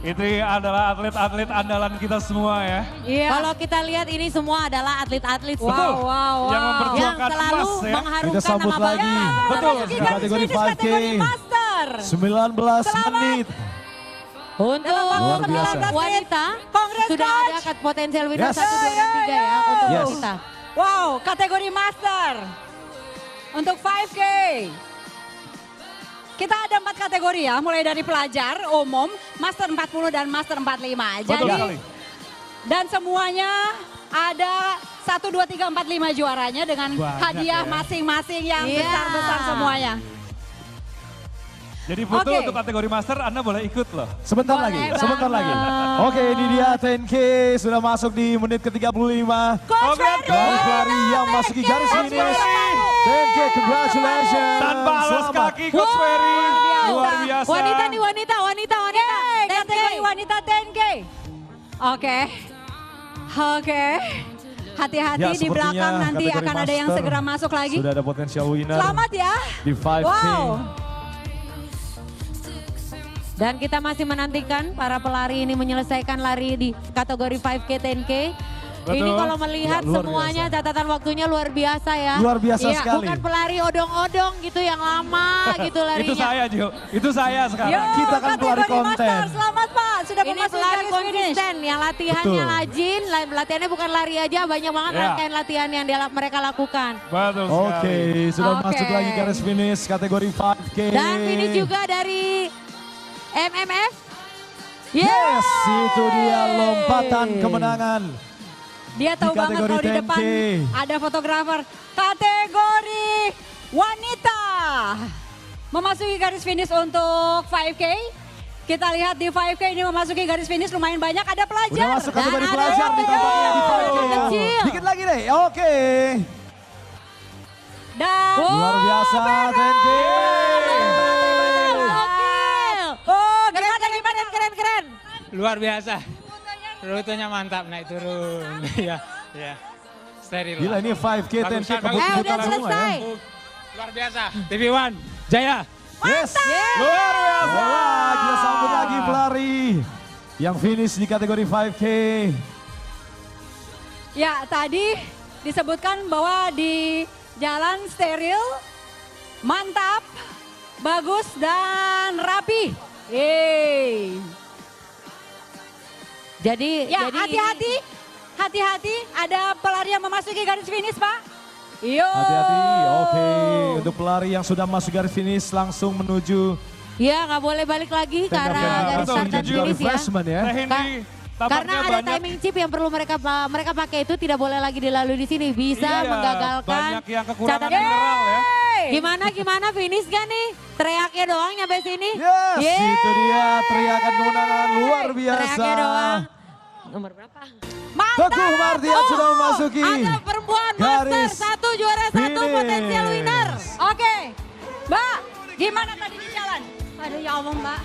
C: Itu adalah atlet-atlet andalan kita semua ya.
B: Iya.
A: Kalau kita lihat ini semua adalah atlet-atlet
B: Wow,
C: Betul.
B: wow, wow.
C: Yang
A: yang
C: memperjuangkan
A: selalu
C: emas ya.
A: mengharumkan
J: Kita sambut
A: nama
J: lagi.
A: bangsa.
C: Betul.
B: Memasuki
J: Di
B: garis
J: kategori
B: finish
J: 5K.
B: kategori master.
J: 19
B: Selamat.
J: menit.
A: Untuk
J: Luar biasa.
A: wanita
B: Kongres
A: sudah
B: coach.
A: ada potensial winner
J: Yes.
A: 1, 2, dan 3 ya untuk
J: Yes.
A: wanita.
B: Wow, kategori master. Untuk 5K. Kita ada 4 kategori ya, mulai dari pelajar, umum, master 40 dan master 45.
C: Betul
B: Jadi,
C: sekali.
B: dan semuanya ada 1, 2, 3, 4, 5 juaranya dengan
C: Banyak
B: hadiah
C: ya.
B: masing-masing yang
A: Iya.
B: besar-besar semuanya.
C: Jadi Putu untuk kategori master Anda boleh ikut loh.
J: Sebentar lagi. Oke, ini dia 10K sudah masuk di menit ke-35. Dari pelari yang masuki garis finish. 10K, congratulations.
C: Tanpa alas kaki Coach Ferry. Luar biasa.
A: Wanita nih, wanita.
B: Kategori wanita 10K. Oke. Hati-hati di belakang nanti akan ada yang segera masuk lagi.
J: Sudah ada potensial winner.
B: Selamat ya.
J: Di 5K.
A: Dan kita masih menantikan para pelari ini menyelesaikan lari di kategori 5K, 10K.
C: Betul.
A: Ini kalau melihat
J: Ya,
A: semuanya catatan waktunya luar biasa ya.
J: Luar biasa sekali.
A: Bukan pelari odong-odong gitu yang lama gitu larinya.
C: Itu saya Jo, itu saya sekarang.
J: Kita kan pelari konten.
B: Master, selamat Pak, sudah
A: Ini
B: memasuki
A: pelari
B: garis finish.
A: konsisten yang latihannya rajin, latihannya bukan lari aja, banyak banget rangkaian latihan yang mereka lakukan.
C: Betul sekali.
J: Oke, sudah masuk lagi garis finish kategori 5K.
A: Dan ini juga dari MMF.
J: Yes, itu dia lompatan kemenangan.
B: Dia tahu banget kalau di depan ada fotografer. Kategori wanita memasuki garis finish untuk 5K. Kita lihat di 5K ini memasuki garis finish lumayan banyak. Ada pelajar.
J: Udah masuk kategori pelajar di tampaknya di 5K ya. Dikit lagi deh, oke.
B: Dan
J: luar biasa 10K.
A: Keren.
K: Luar biasa. Rutenya mantap naik turun. Ya. Steril.
J: Gila ini 5K 10K
A: udah selesai.
K: Luar biasa. TV One, Jaya.
J: Yes. Luar biasa. Kita sambut lagi pelari yang finish di kategori 5K.
B: Ya, tadi disebutkan bahwa di jalan steril, mantap, bagus dan rapi.
A: Jadi
B: hati-hati, ada pelari yang memasuki garis finish Pak. Yo.
J: Hati-hati, oke. Untuk pelari yang sudah masuk garis finish langsung menuju.
A: Ya nggak boleh balik lagi karena garis start dan finish ya. Karena ada timing chip yang perlu mereka pakai itu tidak boleh lagi dilalui di sini. Bisa menggagalkan
C: banyak yang kekurangan mineral ya.
A: Gimana finish gak nih? Teriaknya doang nyampe sini.
J: Yes, itu dia teriakan kemenangan luar biasa.
A: Teriaknya doang. Nomor berapa?
J: Teguh Martian sudah memasuki
A: ada perempuan master 1 juara 1 potensial winner.
B: Oke, Mbak, gimana tadi di jalan?
A: Aduh ya Allah Mbak.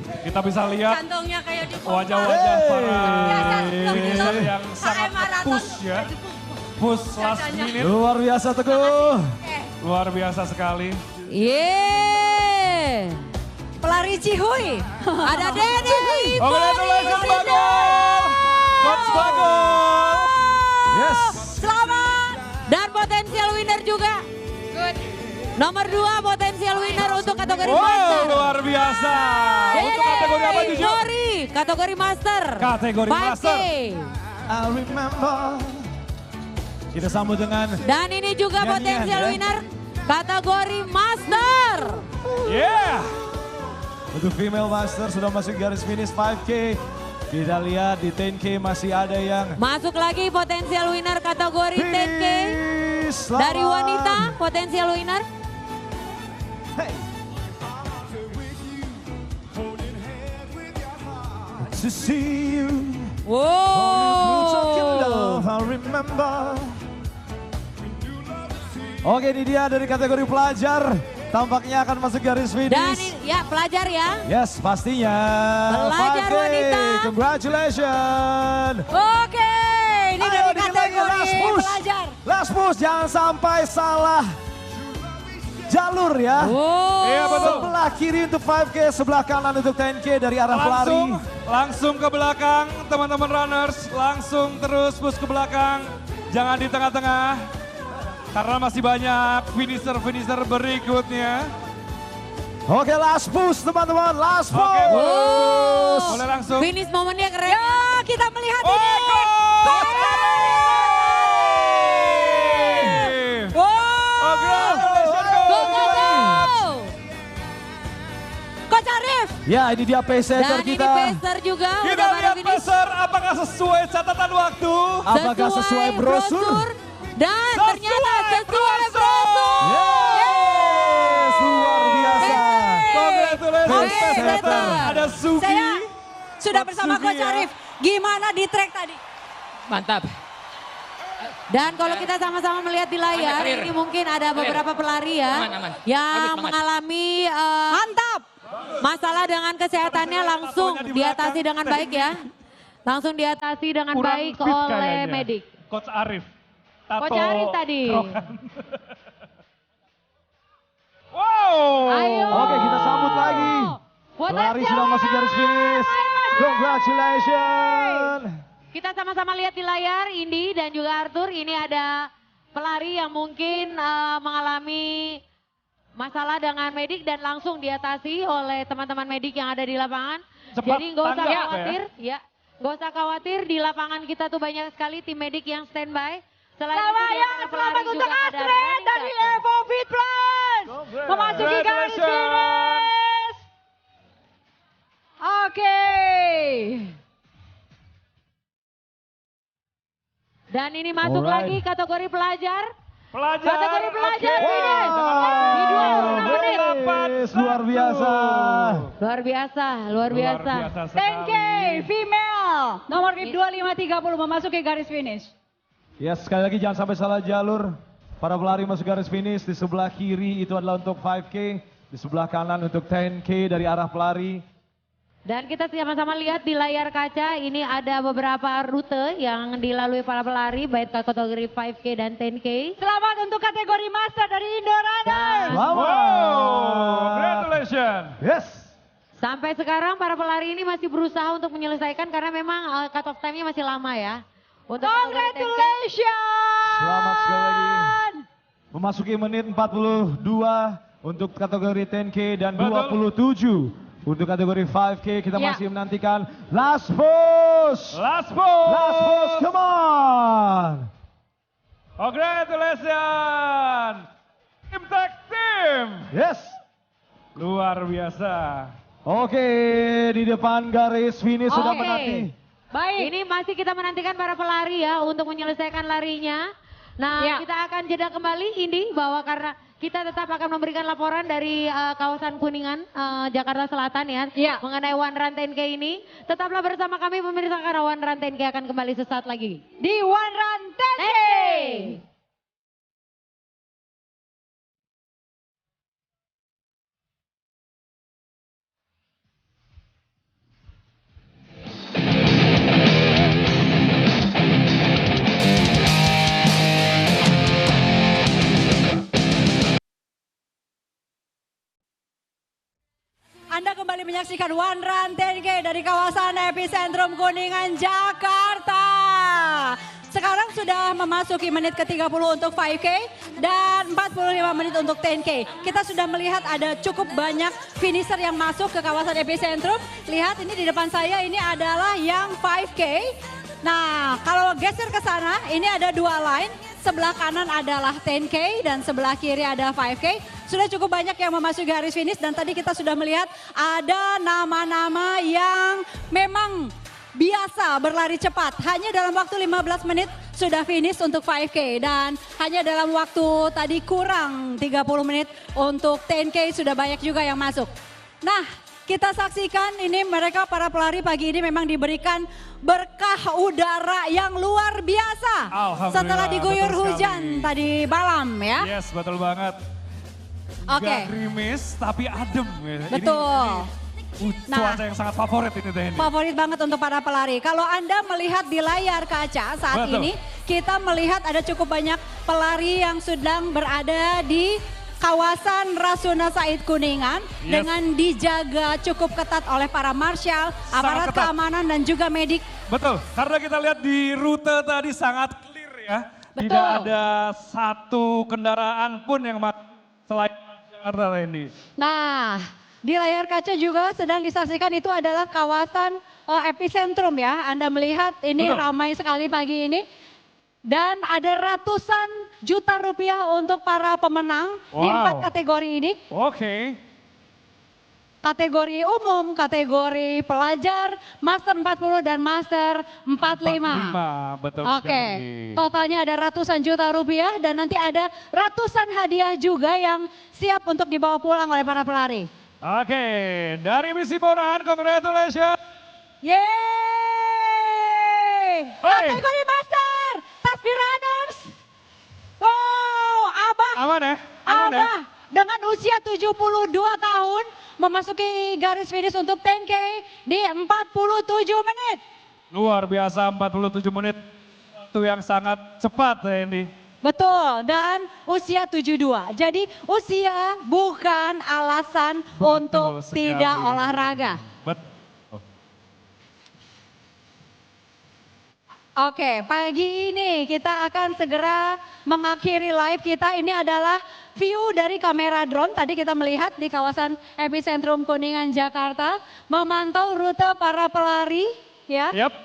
C: Kita bisa lihat
A: Kantongnya kayak di
C: wajah-wajah para finisher yang sangat push ya. Push last minute.
J: Luar biasa Teguh.
C: Luar biasa sekali.
B: Pelari Cihuy.
A: Ada Denny.
C: Congratulations Bagol. Coach Bagol.
J: Yes.
B: Selamat.
A: Dan potensial winner juga. Nomor 2 potensial winner untuk kategori master.
C: Luar biasa. Untuk kategori apa Juju?
A: Kategori master.
C: Kategori master.
J: I remember. Kita sambut dengan.
A: Dan ini juga potensial winner kategori master.
J: Untuk female master sudah masuk garis finish 5K. Kita lihat di 10K masih ada yang.
A: Masuk lagi potensial winner kategori 10K. Dari wanita potensial winner.
J: Hey. To see you. Oke, ini dia dari kategori pelajar. Tampaknya akan masuk garis finish.
A: Dan ya pelajar ya.
J: Yes, pastinya.
A: Pelajar wanita.
J: Congratulations.
B: Oke, ini dari kategori pelajar.
J: Last push, jangan sampai salah jalur ya.
C: Iya betul.
J: Sebelah kiri untuk 5K, sebelah kanan untuk 10K dari arah pelari.
C: Langsung ke belakang teman-teman runners. Langsung terus push ke belakang. Jangan di tengah-tengah. Karena masih banyak finisher berikutnya.
J: Oke, last push teman-teman, last push.
C: Oke, boleh langsung.
A: Finish momennya keren.
B: Ya, kita melihat ini. Coach Arif.
J: Ya, ini dia pacer kita.
A: Dan ini pacer juga.
C: Kita lihat pacer apakah sesuai catatan waktu.
J: Apakah sesuai brosur.
A: Dan ternyata sesuai brosur.
J: Yes, luar biasa.
C: Ada Sugi.
B: Saya sudah bersama Coach Arif. Gimana di track tadi?
K: Mantap.
A: Dan kalau kita sama-sama melihat di layar, ini mungkin ada beberapa pelari ya yang mengalami
B: mantap
A: masalah dengan kesehatannya langsung diatasi dengan baik ya. Langsung diatasi dengan baik oleh medik.
C: Coach Arif.
A: Coach Arif tadi.
C: Wow.
A: Ayo.
J: Oke, kita sambut lagi. Pelari sudah masuk garis finish. Congratulations.
A: Kita sama-sama lihat di layar, Indi dan juga Arthur, ini ada pelari yang mungkin mengalami masalah dengan medik dan langsung diatasi oleh teman-teman medik yang ada di lapangan. Jadi nggak usah khawatir, nggak usah khawatir, di lapangan kita tuh banyak sekali tim medik yang standby.
B: Selamat untuk Astrid dari Evo Fit Plus. Memasuki garis finish. Oke.
A: Dan ini masuk lagi kategori pelajar. Kategori pelajar
J: finish.
A: Di 20 menit.
J: Luar biasa.
A: Luar biasa, luar biasa.
B: 10K female. Nomor 2530 memasuki garis finish.
J: Ya, sekali lagi jangan sampai salah jalur. Para pelari masuk garis finish, di sebelah kiri itu adalah untuk 5K, di sebelah kanan untuk 10K dari arah pelari.
A: Dan kita sama-sama lihat di layar kaca, ini ada beberapa rute yang dilalui para pelari, baik kategori 5K dan 10K.
B: Selamat untuk kategori master dari Indorunner.
C: Congratulations.
J: Yes.
A: Sampai sekarang para pelari ini masih berusaha untuk menyelesaikan karena memang cut off time-nya masih lama ya. Untuk
B: Congratulations.
J: Selamat sekali lagi. Memasuki menit 42 untuk kategori 10K dan 27 untuk kategori 5K. Kita masih menantikan last push.
C: Last push.
J: Last push, come on.
C: Congratulations. Tim tag team.
J: Yes.
C: Luar biasa.
J: Oke, di depan garis finish sudah menanti.
A: Baik. Ini masih kita menantikan para pelari ya untuk menyelesaikan larinya. Nah, kita akan jeda kembali Indi bahwa karena kita tetap akan memberikan laporan dari kawasan Kuningan, Jakarta Selatan ya, mengenai One Run 10K ini. Tetaplah bersama kami pemirsa karena One Run 10K akan kembali sesaat lagi.
B: Di One Run 10K. Anda kembali menyaksikan One Run 10K dari kawasan Epicentrum Kuningan, Jakarta. Sekarang sudah memasuki menit ke-30 untuk 5K dan 45 menit untuk 10K. Kita sudah melihat ada cukup banyak finisher yang masuk ke kawasan Epicentrum. Lihat ini di depan saya, ini adalah yang 5K. Nah, kalau geser ke sana, ini ada dua line. Sebelah kanan adalah 10K dan sebelah kiri ada 5K. Sudah cukup banyak yang memasuki garis finish dan tadi kita sudah melihat ada nama-nama yang memang biasa berlari cepat. Hanya dalam waktu 15 menit sudah finish untuk 5K dan hanya dalam waktu tadi kurang 30 menit untuk 10K sudah banyak juga yang masuk. Nah, kita saksikan ini mereka para pelari pagi ini memang diberikan berkah udara yang luar biasa. Setelah diguyur hujan tadi malam ya.
C: Yes, betul banget.
B: Oke.
C: Gak gerimis tapi adem.
B: Betul.
C: Ini cuaca yang sangat favorit ini Teh.
B: Favorit banget untuk para pelari. Kalau Anda melihat di layar kaca saat ini, kita melihat ada cukup banyak pelari yang sedang berada di kawasan Rasuna Said Kuningan dengan dijaga cukup ketat oleh para marshal, aparat keamanan dan juga medik.
C: Betul, karena kita lihat di rute tadi sangat clear ya.
B: Betul.
C: Tidak ada satu kendaraan pun yang selain Jakarta ini.
B: Nah, di layar kaca juga sedang disaksikan itu adalah kawasan epicentrum ya. Anda melihat ini ramai sekali pagi ini. Dan ada ratusan juta rupiah untuk para pemenang di 4 kategori ini. Kategori umum, kategori pelajar, Master 40 dan Master 45.
C: Betul
B: sekali. Totalnya ada ratusan juta rupiah dan nanti ada ratusan hadiah juga yang siap untuk dibawa pulang oleh para pelari.
C: Oke, dari Misi Bonan, congratulations.
B: Yeay! Kategori Master, Tasbih Runners. Wow, Abah.
C: Aman ya?
B: Abah dengan usia 72 tahun memasuki garis finish untuk 10K di 47 menit.
C: Luar biasa 47 menit. Itu yang sangat cepat ya ini.
B: Betul, dan usia 72. Jadi usia bukan alasan untuk tidak olahraga.
C: Betul.
B: Oke, pagi ini kita akan segera mengakhiri live kita. Ini adalah view dari kamera drone. Tadi kita melihat di kawasan epicentrum Kuningan, Jakarta. Memantau rute para pelari, ya.
C: Yap.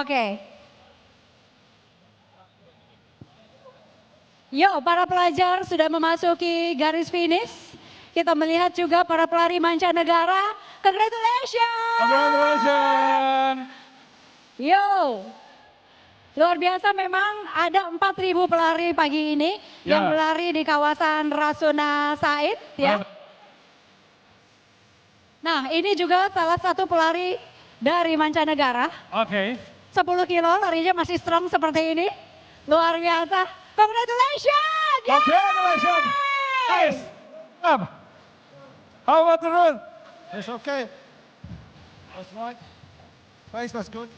B: Oke. Yuk, para pelajar sudah memasuki garis finish. Kita melihat juga para pelari mancanegara. Congratulations!
C: Congratulations!
B: Yo, luar biasa memang ada 4.000 pelari pagi ini yang berlari di kawasan Rasuna Said, ya. Nah, ini juga salah satu pelari dari mancanegara.
C: Oke.
B: 10 kilo larinya masih strong seperti ini. Luar biasa. Congratulations!
C: Congratulations! Nice! How about the run?
L: It's okay. That's right. Pace was good.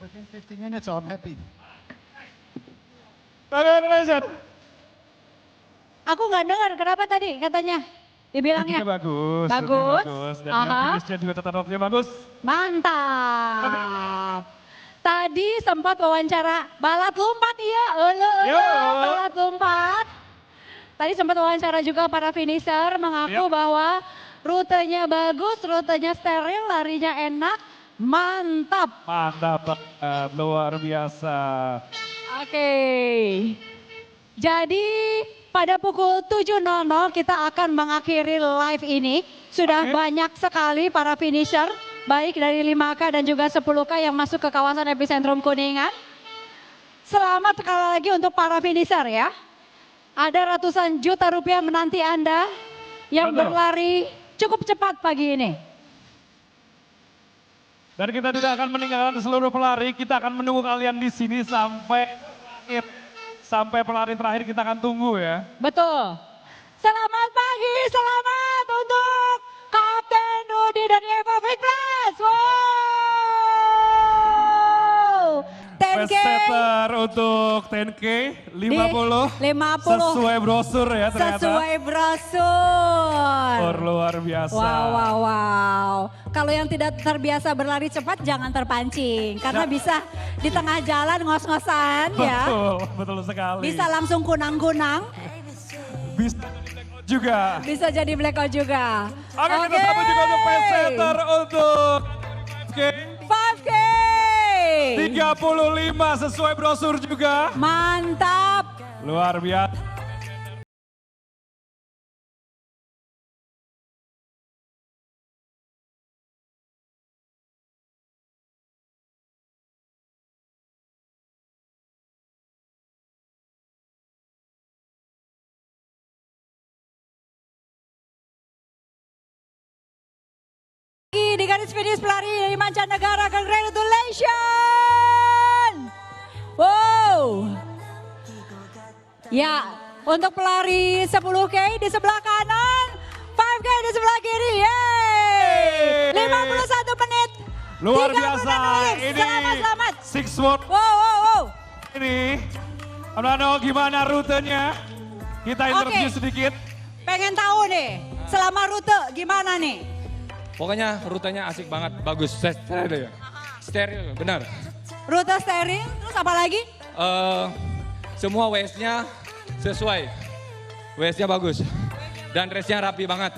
L: Within 15 minutes, I'm happy.
C: Congratulations!
B: Aku nggak dengar, kenapa tadi katanya? Dibilangnya?
C: Bagus.
B: Bagus.
C: Bagus. Dan finishnya juga tata rotnya bagus.
B: Mantap. Tadi sempat wawancara balat lompat ya, balat lompat. Tadi sempat wawancara juga para finisher mengaku bahwa rutenya bagus, rutenya steril, larinya enak, mantap.
C: Mantap, luar biasa.
B: Oke, jadi pada pukul 7.00 kita akan mengakhiri live ini. Sudah banyak sekali para finisher. Baik dari 5K dan juga 10K yang masuk ke kawasan epicentrum Kuningan. Selamat sekali lagi untuk para finisher ya. Ada ratusan juta rupiah menanti Anda yang berlari cukup cepat pagi ini.
C: Dan kita tidak akan meninggalkan seluruh pelari, kita akan menunggu kalian di sini sampai pelari terakhir kita akan tunggu ya.
B: Betul. Selamat pagi, selamat untuk Kapten Nudi dari Evo Fit Plus. Wow. 10K.
C: Setter untuk 10K 50.
B: 50.
C: Sesuai brosur ya ternyata.
B: Sesuai brosur.
C: Luar biasa.
B: Wow. Kalau yang tidak terbiasa berlari cepat jangan terpancing. Karena bisa di tengah jalan ngos-ngosan ya.
C: Betul sekali.
B: Bisa langsung kunang-kunang. Bisa jadi blackout juga.
C: Oke, kita sambut juga untuk pesetter untuk
B: 5K.
C: 35 sesuai brosur juga.
B: Mantap.
C: Luar biasa.
B: Di garis finish pelari dari mancanegara, congratulations! Wow. Ya, untuk pelari 10K di sebelah kanan, 5K di sebelah kiri, yeay! 51 menit.
C: Luar biasa, ini
B: selamat.
C: Six World.
B: Wow.
C: Ini, Amrano gimana rutenya? Kita interview sedikit.
B: Pengen tahu nih, selama rute gimana nih?
M: Pokoknya rutenya asik banget, bagus, steril ya. Steril, benar.
B: Rute steril, terus apa lagi?
M: Semua waist-nya sesuai. Waist-nya bagus. Dan race-nya rapi banget.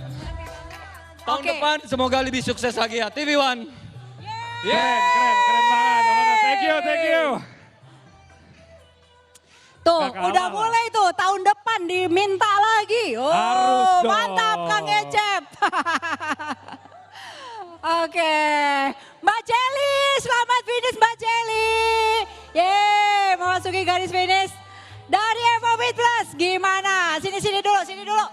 M: Tahun depan semoga lebih sukses lagi ya, TV One.
C: Keren banget. Thank you.
B: Tuh, udah mulai tuh tahun depan diminta lagi. Oh, harus dong. Mantap Kang Ecep. Oke, Mbak Celi, selamat finish Mbak Celi. Yeay, memasuki garis finish dari Evo Fit Plus. Gimana? Sini dulu.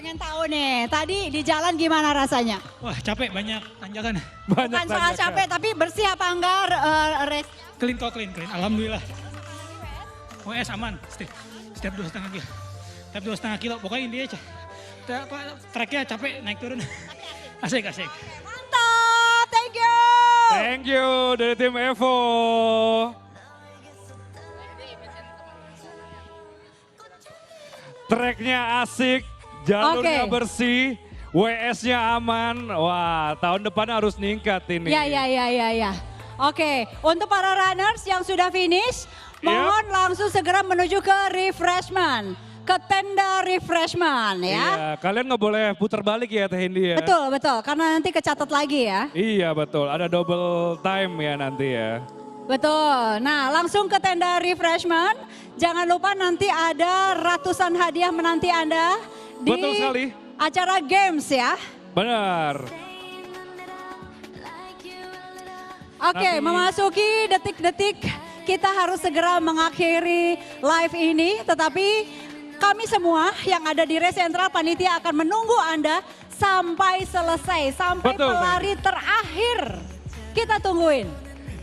B: pengen tahu nih, tadi di jalan gimana rasanya?
K: Wah capek, banyak tanjakan.
B: Bukan soal capek, tapi bersih apa enggak race?
K: Clean kok, clean. Alhamdulillah. OS aman, setiap 2,5 kilo. Setiap 2,5 kilo, pokoknya intinya tracknya capek, naik turun. Asik.
B: Mantap, thank you.
C: Thank you dari tim Evo. Tracknya asik, jalurnya bersih, WS-nya aman. Wah, tahun depan harus ningkat ini.
B: Ya. Oke, untuk para runners yang sudah finish, mohon langsung segera menuju ke refreshment. Ke tenda refreshment ya.
C: Iya, kalian nggak boleh putar balik ya Teh Hindi ya.
B: Betul, karena nanti kecatat lagi ya.
C: Iya betul, ada double time ya nanti ya.
B: Betul, nah langsung ke tenda refreshment. Jangan lupa nanti ada ratusan hadiah menanti Anda di
C: Betul sekali.
B: acara games ya.
C: Benar.
B: Oke, memasuki detik-detik kita harus segera mengakhiri live ini. Tetapi kami semua yang ada di Race Central Panitia akan menunggu Anda sampai selesai, sampai pelari terakhir. Kita tungguin.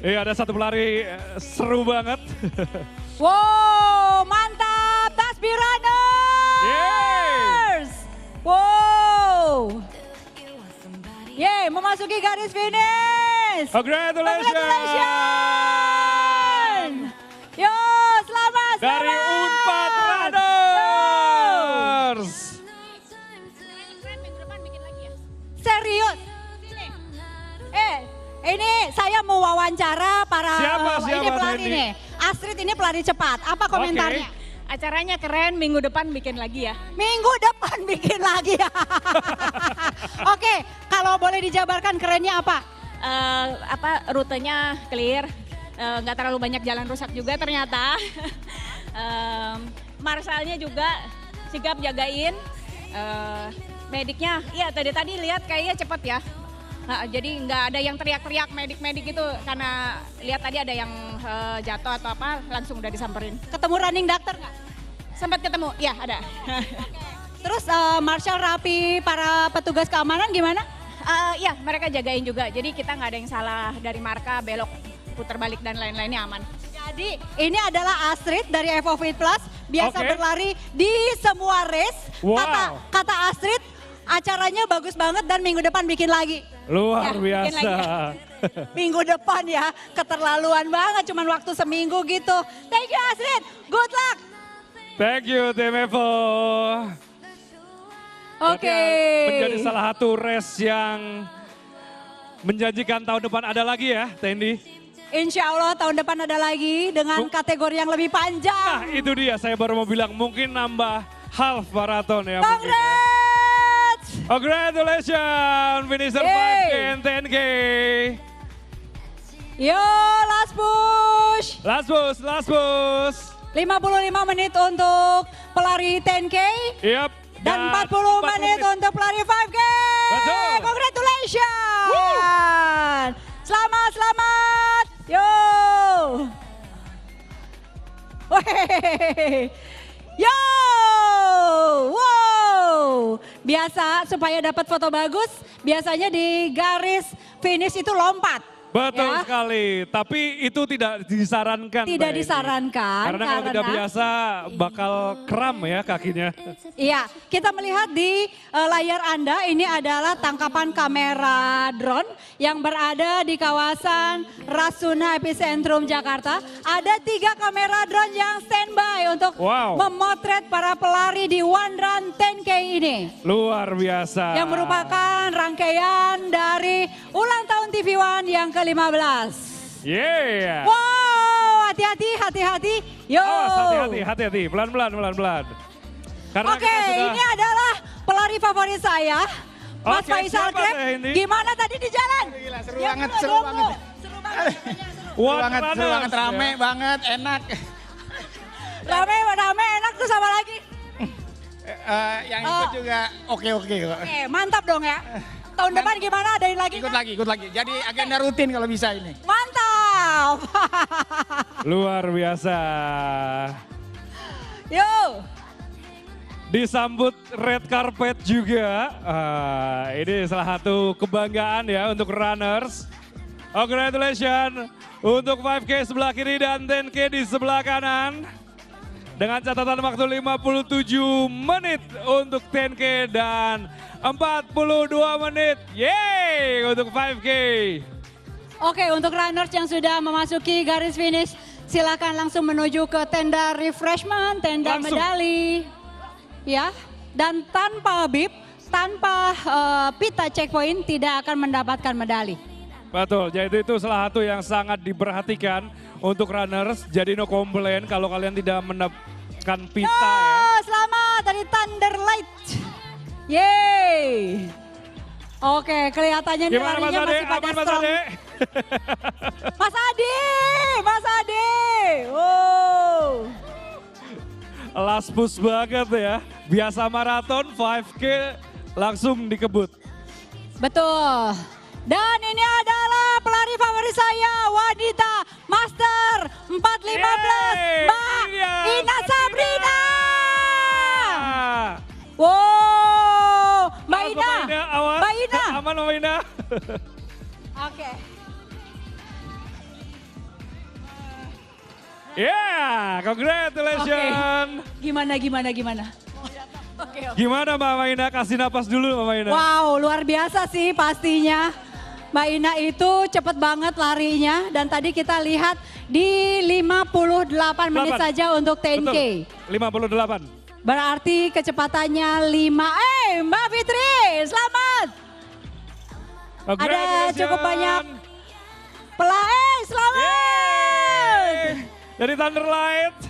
C: Iya, ada satu pelari seru banget.
B: Wow, mantap Tasbih Runners. Wow. Yeay, memasuki garis finish.
C: Congratulations.
B: Yo, selamat.
C: Dari Unpad Runners.
B: Serius. Ini saya mau wawancara para ini pelari nih. Astrid ini pelari cepat. Apa komentarnya?
N: Acaranya keren, minggu depan bikin lagi ya.
B: Minggu depan bikin lagi ya. Oke, kalau boleh dijabarkan kerennya apa?
N: Rutenya clear, nggak terlalu banyak jalan rusak juga ternyata. Marsalnya juga sigap jagain. Mediknya, iya tadi lihat kayaknya cepet ya. Jadi nggak ada yang teriak-teriak medik-medik gitu karena lihat tadi ada yang jatuh atau apa langsung udah disamperin.
B: Ketemu running doctor nggak?
N: Sempat ketemu, ya ada.
B: Terus Marshall rapi para petugas keamanan gimana?
N: Iya mereka jagain juga, jadi kita nggak ada yang salah dari marka, belok, putar balik dan lain-lainnya aman.
B: Jadi ini adalah Astrid dari Evo Fit Plus, biasa berlari di semua race.
C: Wow.
B: Kata Astrid, acaranya bagus banget dan minggu depan bikin lagi.
C: Luar biasa.
B: Minggu depan ya, keterlaluan banget, cuman waktu seminggu gitu. Thank you Astrid, good luck.
C: Thank you Tim Evo.
B: Oke.
C: Menjadi salah satu race yang menjanjikan tahun depan ada lagi ya Tendi.
B: Insya Allah tahun depan ada lagi dengan kategori yang lebih panjang.
C: Nah itu dia, saya baru mau bilang mungkin nambah half marathon ya. Congratulations, finisher 5K and 10K.
B: Yo, last push.
C: Last push.
B: 55 menit untuk pelari 10K.
C: Yep.
B: Dan 40 menit untuk pelari 5K.
C: Betul.
B: Congratulations. Selamat. Yo. Yo. Wow. Biasa supaya dapat foto bagus, biasanya di garis finish itu lompat.
C: Betul sekali, tapi itu tidak disarankan.
B: Tidak disarankan.
C: Karena kalau tidak biasa bakal kram ya kakinya.
B: Iya, kita melihat di layar Anda ini adalah tangkapan kamera drone yang berada di kawasan Rasuna Epicentrum Jakarta. Ada 3 kamera drone yang standby untuk memotret para pelari di One Run 10K ini.
C: Luar biasa.
B: Yang merupakan rangkaian dari ulang tahun TV One yang ke-15.
C: Yeah.
B: Wow, hati-hati. Yo.
C: Hati-hati. Pelan-pelan.
B: Oke, ini adalah pelari favorit saya. Mas Faisal Krep, gimana tadi di jalan?
O: Gila, seru banget. Seru banget, rame banget, enak.
B: Rame, enak terus apa lagi?
O: Yang ikut juga oke.
B: Oke, mantap dong ya. Tahun depan gimana? Adain lagi?
O: Ikut lagi. Jadi agenda rutin kalau bisa ini.
B: Mantap.
C: Luar biasa.
B: Yo.
C: disambut red carpet juga. Ini salah satu kebanggaan ya untuk runners. Congratulations untuk 5K sebelah kiri dan 10K di sebelah kanan. Dengan catatan waktu 57 menit untuk 10K dan 42 menit. Yeay untuk 5K.
B: Oke, untuk runners yang sudah memasuki garis finish, silakan langsung menuju ke tenda refreshment, tenda medali. Ya, dan tanpa bib, tanpa pita checkpoint tidak akan mendapatkan medali.
C: Betul, jadi itu salah satu yang sangat diperhatikan untuk runners. Jadi no complain kalau kalian tidak mendapatkan pita ya.
B: Selamat dari Thunderlight. Yeay. Oke, kelihatannya nih larinya masih pada strong. Mas Adi, Mas Adi. Wow.
C: Last push banget ya. Biasa maraton 5K langsung dikebut.
B: Betul. Dan ini adalah pelari favorit saya, wanita Master 415, Mbak Ina Sabrina. Wow, Mbak Ina. Mbak Ina.
C: Aman Mbak Ina.
B: Oke.
C: Yeah, congratulations.
B: Gimana?
C: Gimana Mbak Maina? Kasih napas dulu Mbak Maina.
B: Wow, luar biasa sih pastinya. Mbak Ina itu cepet banget larinya dan tadi kita lihat di 58 menit saja untuk 10K.
C: Betul, 58.
B: Berarti kecepatannya 5. Mbak Fitri, selamat. Ada cukup banyak pelari, selamat.
C: Yeay. Dari Thunderlight.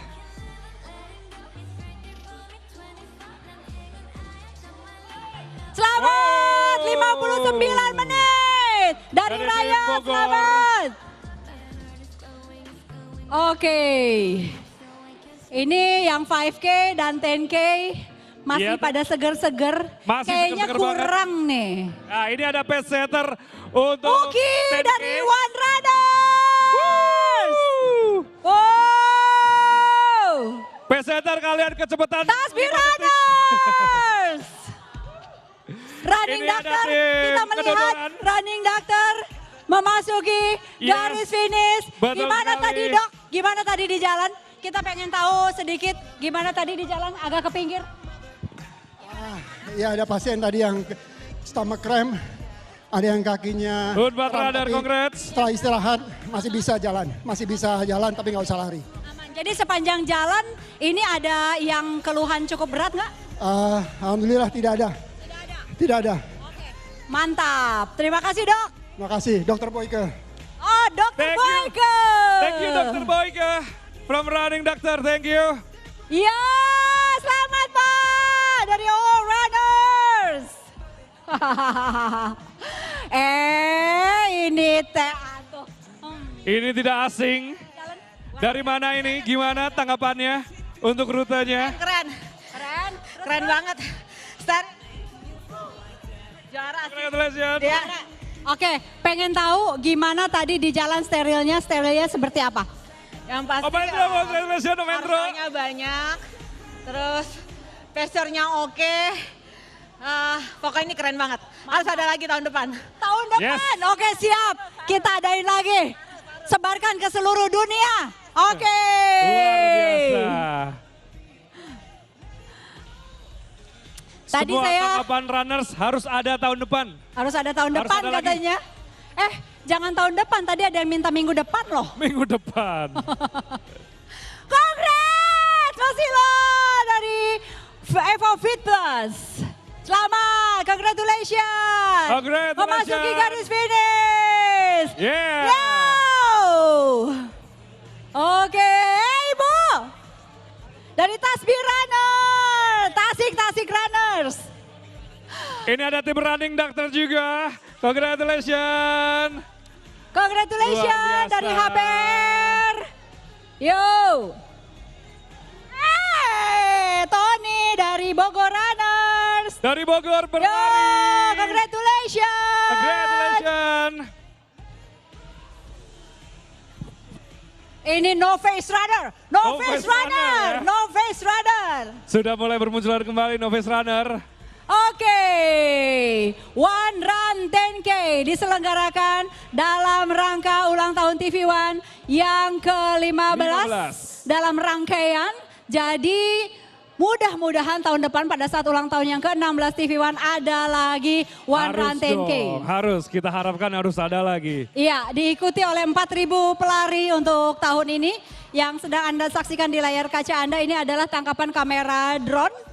B: Selamat, 59 menit. Dari Raya, selamat. Oke. Ini yang 5K dan 10K masih pada seger-seger. Kayaknya kurang nih.
C: Nah ini ada pace setter untuk
B: Uki dari One Runners. Wow.
C: Pace setter kalian kecepatan.
B: Tasbih Runners. Running Doctor, kita melihat Running Doctor memasuki garis finish. Gimana tadi Dok? Gimana tadi di jalan? Kita pengen tahu sedikit gimana tadi di jalan, agak ke pinggir.
P: Ya ada pasien tadi yang stomach cramp, ada yang kakinya.
C: Good buat radar, congrats.
P: Setelah istirahat masih bisa jalan tapi nggak usah lari.
B: Aman. Jadi sepanjang jalan ini ada yang keluhan cukup berat nggak?
P: Alhamdulillah tidak ada. Tidak ada.
B: Mantap, terima kasih Dok.
P: Terima kasih Dokter Boyke.
B: Oh Dokter Boyke.
C: Thank you Dokter Boyke. From Running Doctor, thank you.
B: Iya, selamat Pak dari All Runners. Ini teh atuh.
C: Ini tidak asing. Dari mana ini? Gimana tanggapannya untuk rutenya?
I: Keren banget. Juara.
C: Congratulations.
I: Ya.
B: Oke, pengen tahu gimana tadi di jalan sterilnya seperti apa?
I: Yang pasti warnanya banyak, terus pressure-nya oke. Pokoknya ini keren banget. Harus ada lagi tahun depan.
B: Tahun depan, oke siap. Kita adain lagi. Sebarkan ke seluruh dunia. Oke.
C: Luar biasa.
B: Tadi
C: semua
B: saya
C: tanggapan runners harus ada tahun depan.
B: Harus ada tahun depan katanya. Jangan tahun depan, tadi ada yang minta minggu depan loh.
C: Minggu depan.
B: Congrats Mas Ilo dari Evo Fit Plus. Selamat, congratulations. Memasuki garis finish.
C: Yeah.
B: Oke, Ibu. Dari Tasbih Runner, Tasik Runners.
C: Ini ada tim Running Doctor juga. Congratulations.
B: Congratulations dari HBR. Yo. Tony dari Bogor Runners.
C: Dari Bogor berlari.
B: Yo, congratulations.
C: Congratulations.
B: Ini no face runner, no face runner, no face runner.
C: Sudah mulai bermunculan kembali no face runner.
B: Oke, One Run 10K diselenggarakan dalam rangka ulang tahun TV One yang ke-15 dalam rangkaian. Jadi mudah-mudahan tahun depan pada saat ulang tahun yang ke-16 TV One ada lagi One Run 10K.
C: Harus, kita harapkan harus ada lagi.
B: Iya, diikuti oleh 4.000 pelari untuk tahun ini. Yang sedang Anda saksikan di layar kaca Anda ini adalah tangkapan kamera drone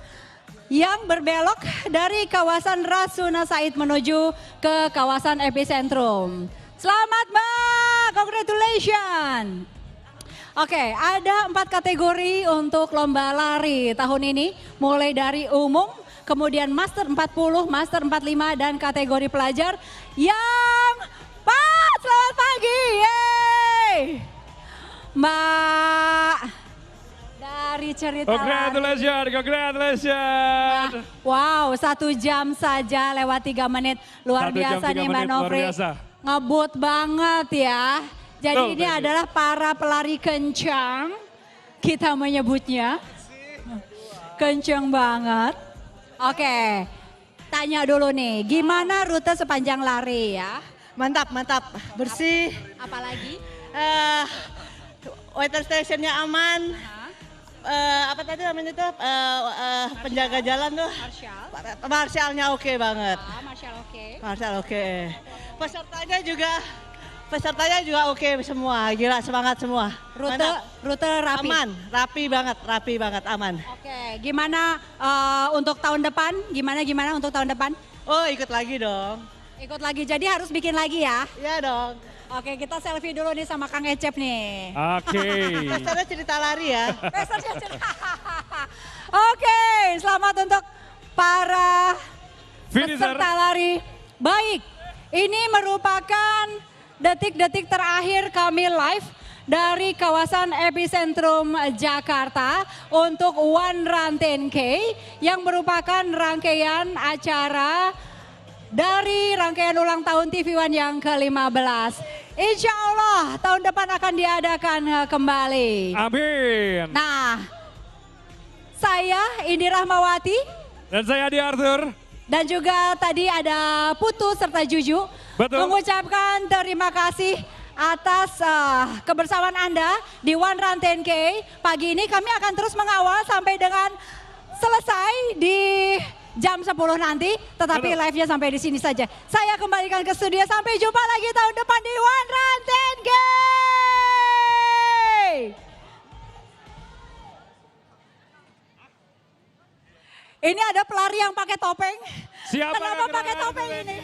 B: yang berbelok dari kawasan Rasuna Said menuju ke kawasan epicentrum. Selamat Mbak, congratulations. Oke, ada 4 kategori untuk lomba lari tahun ini. Mulai dari umum, kemudian Master 40, Master 45, dan kategori pelajar yang pas. Selamat pagi, yeay. Mbak, dari cerita
C: Congratulations.
B: Wow, 1 jam saja lewat 3 menit. Luar biasa nih Mbak Nofri. Ngebut banget ya. Jadi ini adalah para pelari kencang, kita menyebutnya. Kencang banget. Oke, tanya dulu nih, gimana rute sepanjang lari ya?
I: Mantap, mantap. Bersih.
B: Apalagi?
I: Water stationnya aman. Apa tadi namanya itu? Penjaga jalan tuh. Marshallnya oke banget. Marshall oke. Pesertanya juga oke semua, gila semangat semua.
B: Rute rapi?
I: Aman, rapi banget, aman.
B: Oke, gimana untuk tahun depan? Gimana untuk tahun depan?
I: Oh ikut lagi dong.
B: Ikut lagi, jadi harus bikin lagi ya?
I: Iya dong.
B: Oke, kita selfie dulu nih sama Kang Ecep nih.
C: Oke.
I: Peserta cerita lari ya.
B: Oke, selamat untuk para peserta lari. Baik, ini merupakan detik-detik terakhir kami live dari kawasan epicentrum Jakarta untuk One Run 10K yang merupakan rangkaian acara dari rangkaian ulang tahun TV One yang ke-15. Insya Allah tahun depan akan diadakan kembali.
C: Amin.
B: Nah, saya Indi Rahmawati.
C: Dan saya Adi Arthur.
B: Dan juga tadi ada Putu serta Juju.
C: Betul.
B: Mengucapkan terima kasih atas kebersamaan Anda di One Run 10K. Pagi ini kami akan terus mengawal sampai dengan selesai di jam 10 nanti. Tetapi live-nya sampai di sini saja. Saya kembalikan ke studio, sampai jumpa lagi tahun depan di One Run 10K. Ini ada pelari yang pakai topeng.
C: Siapa
B: Kenapa pakai topeng ini?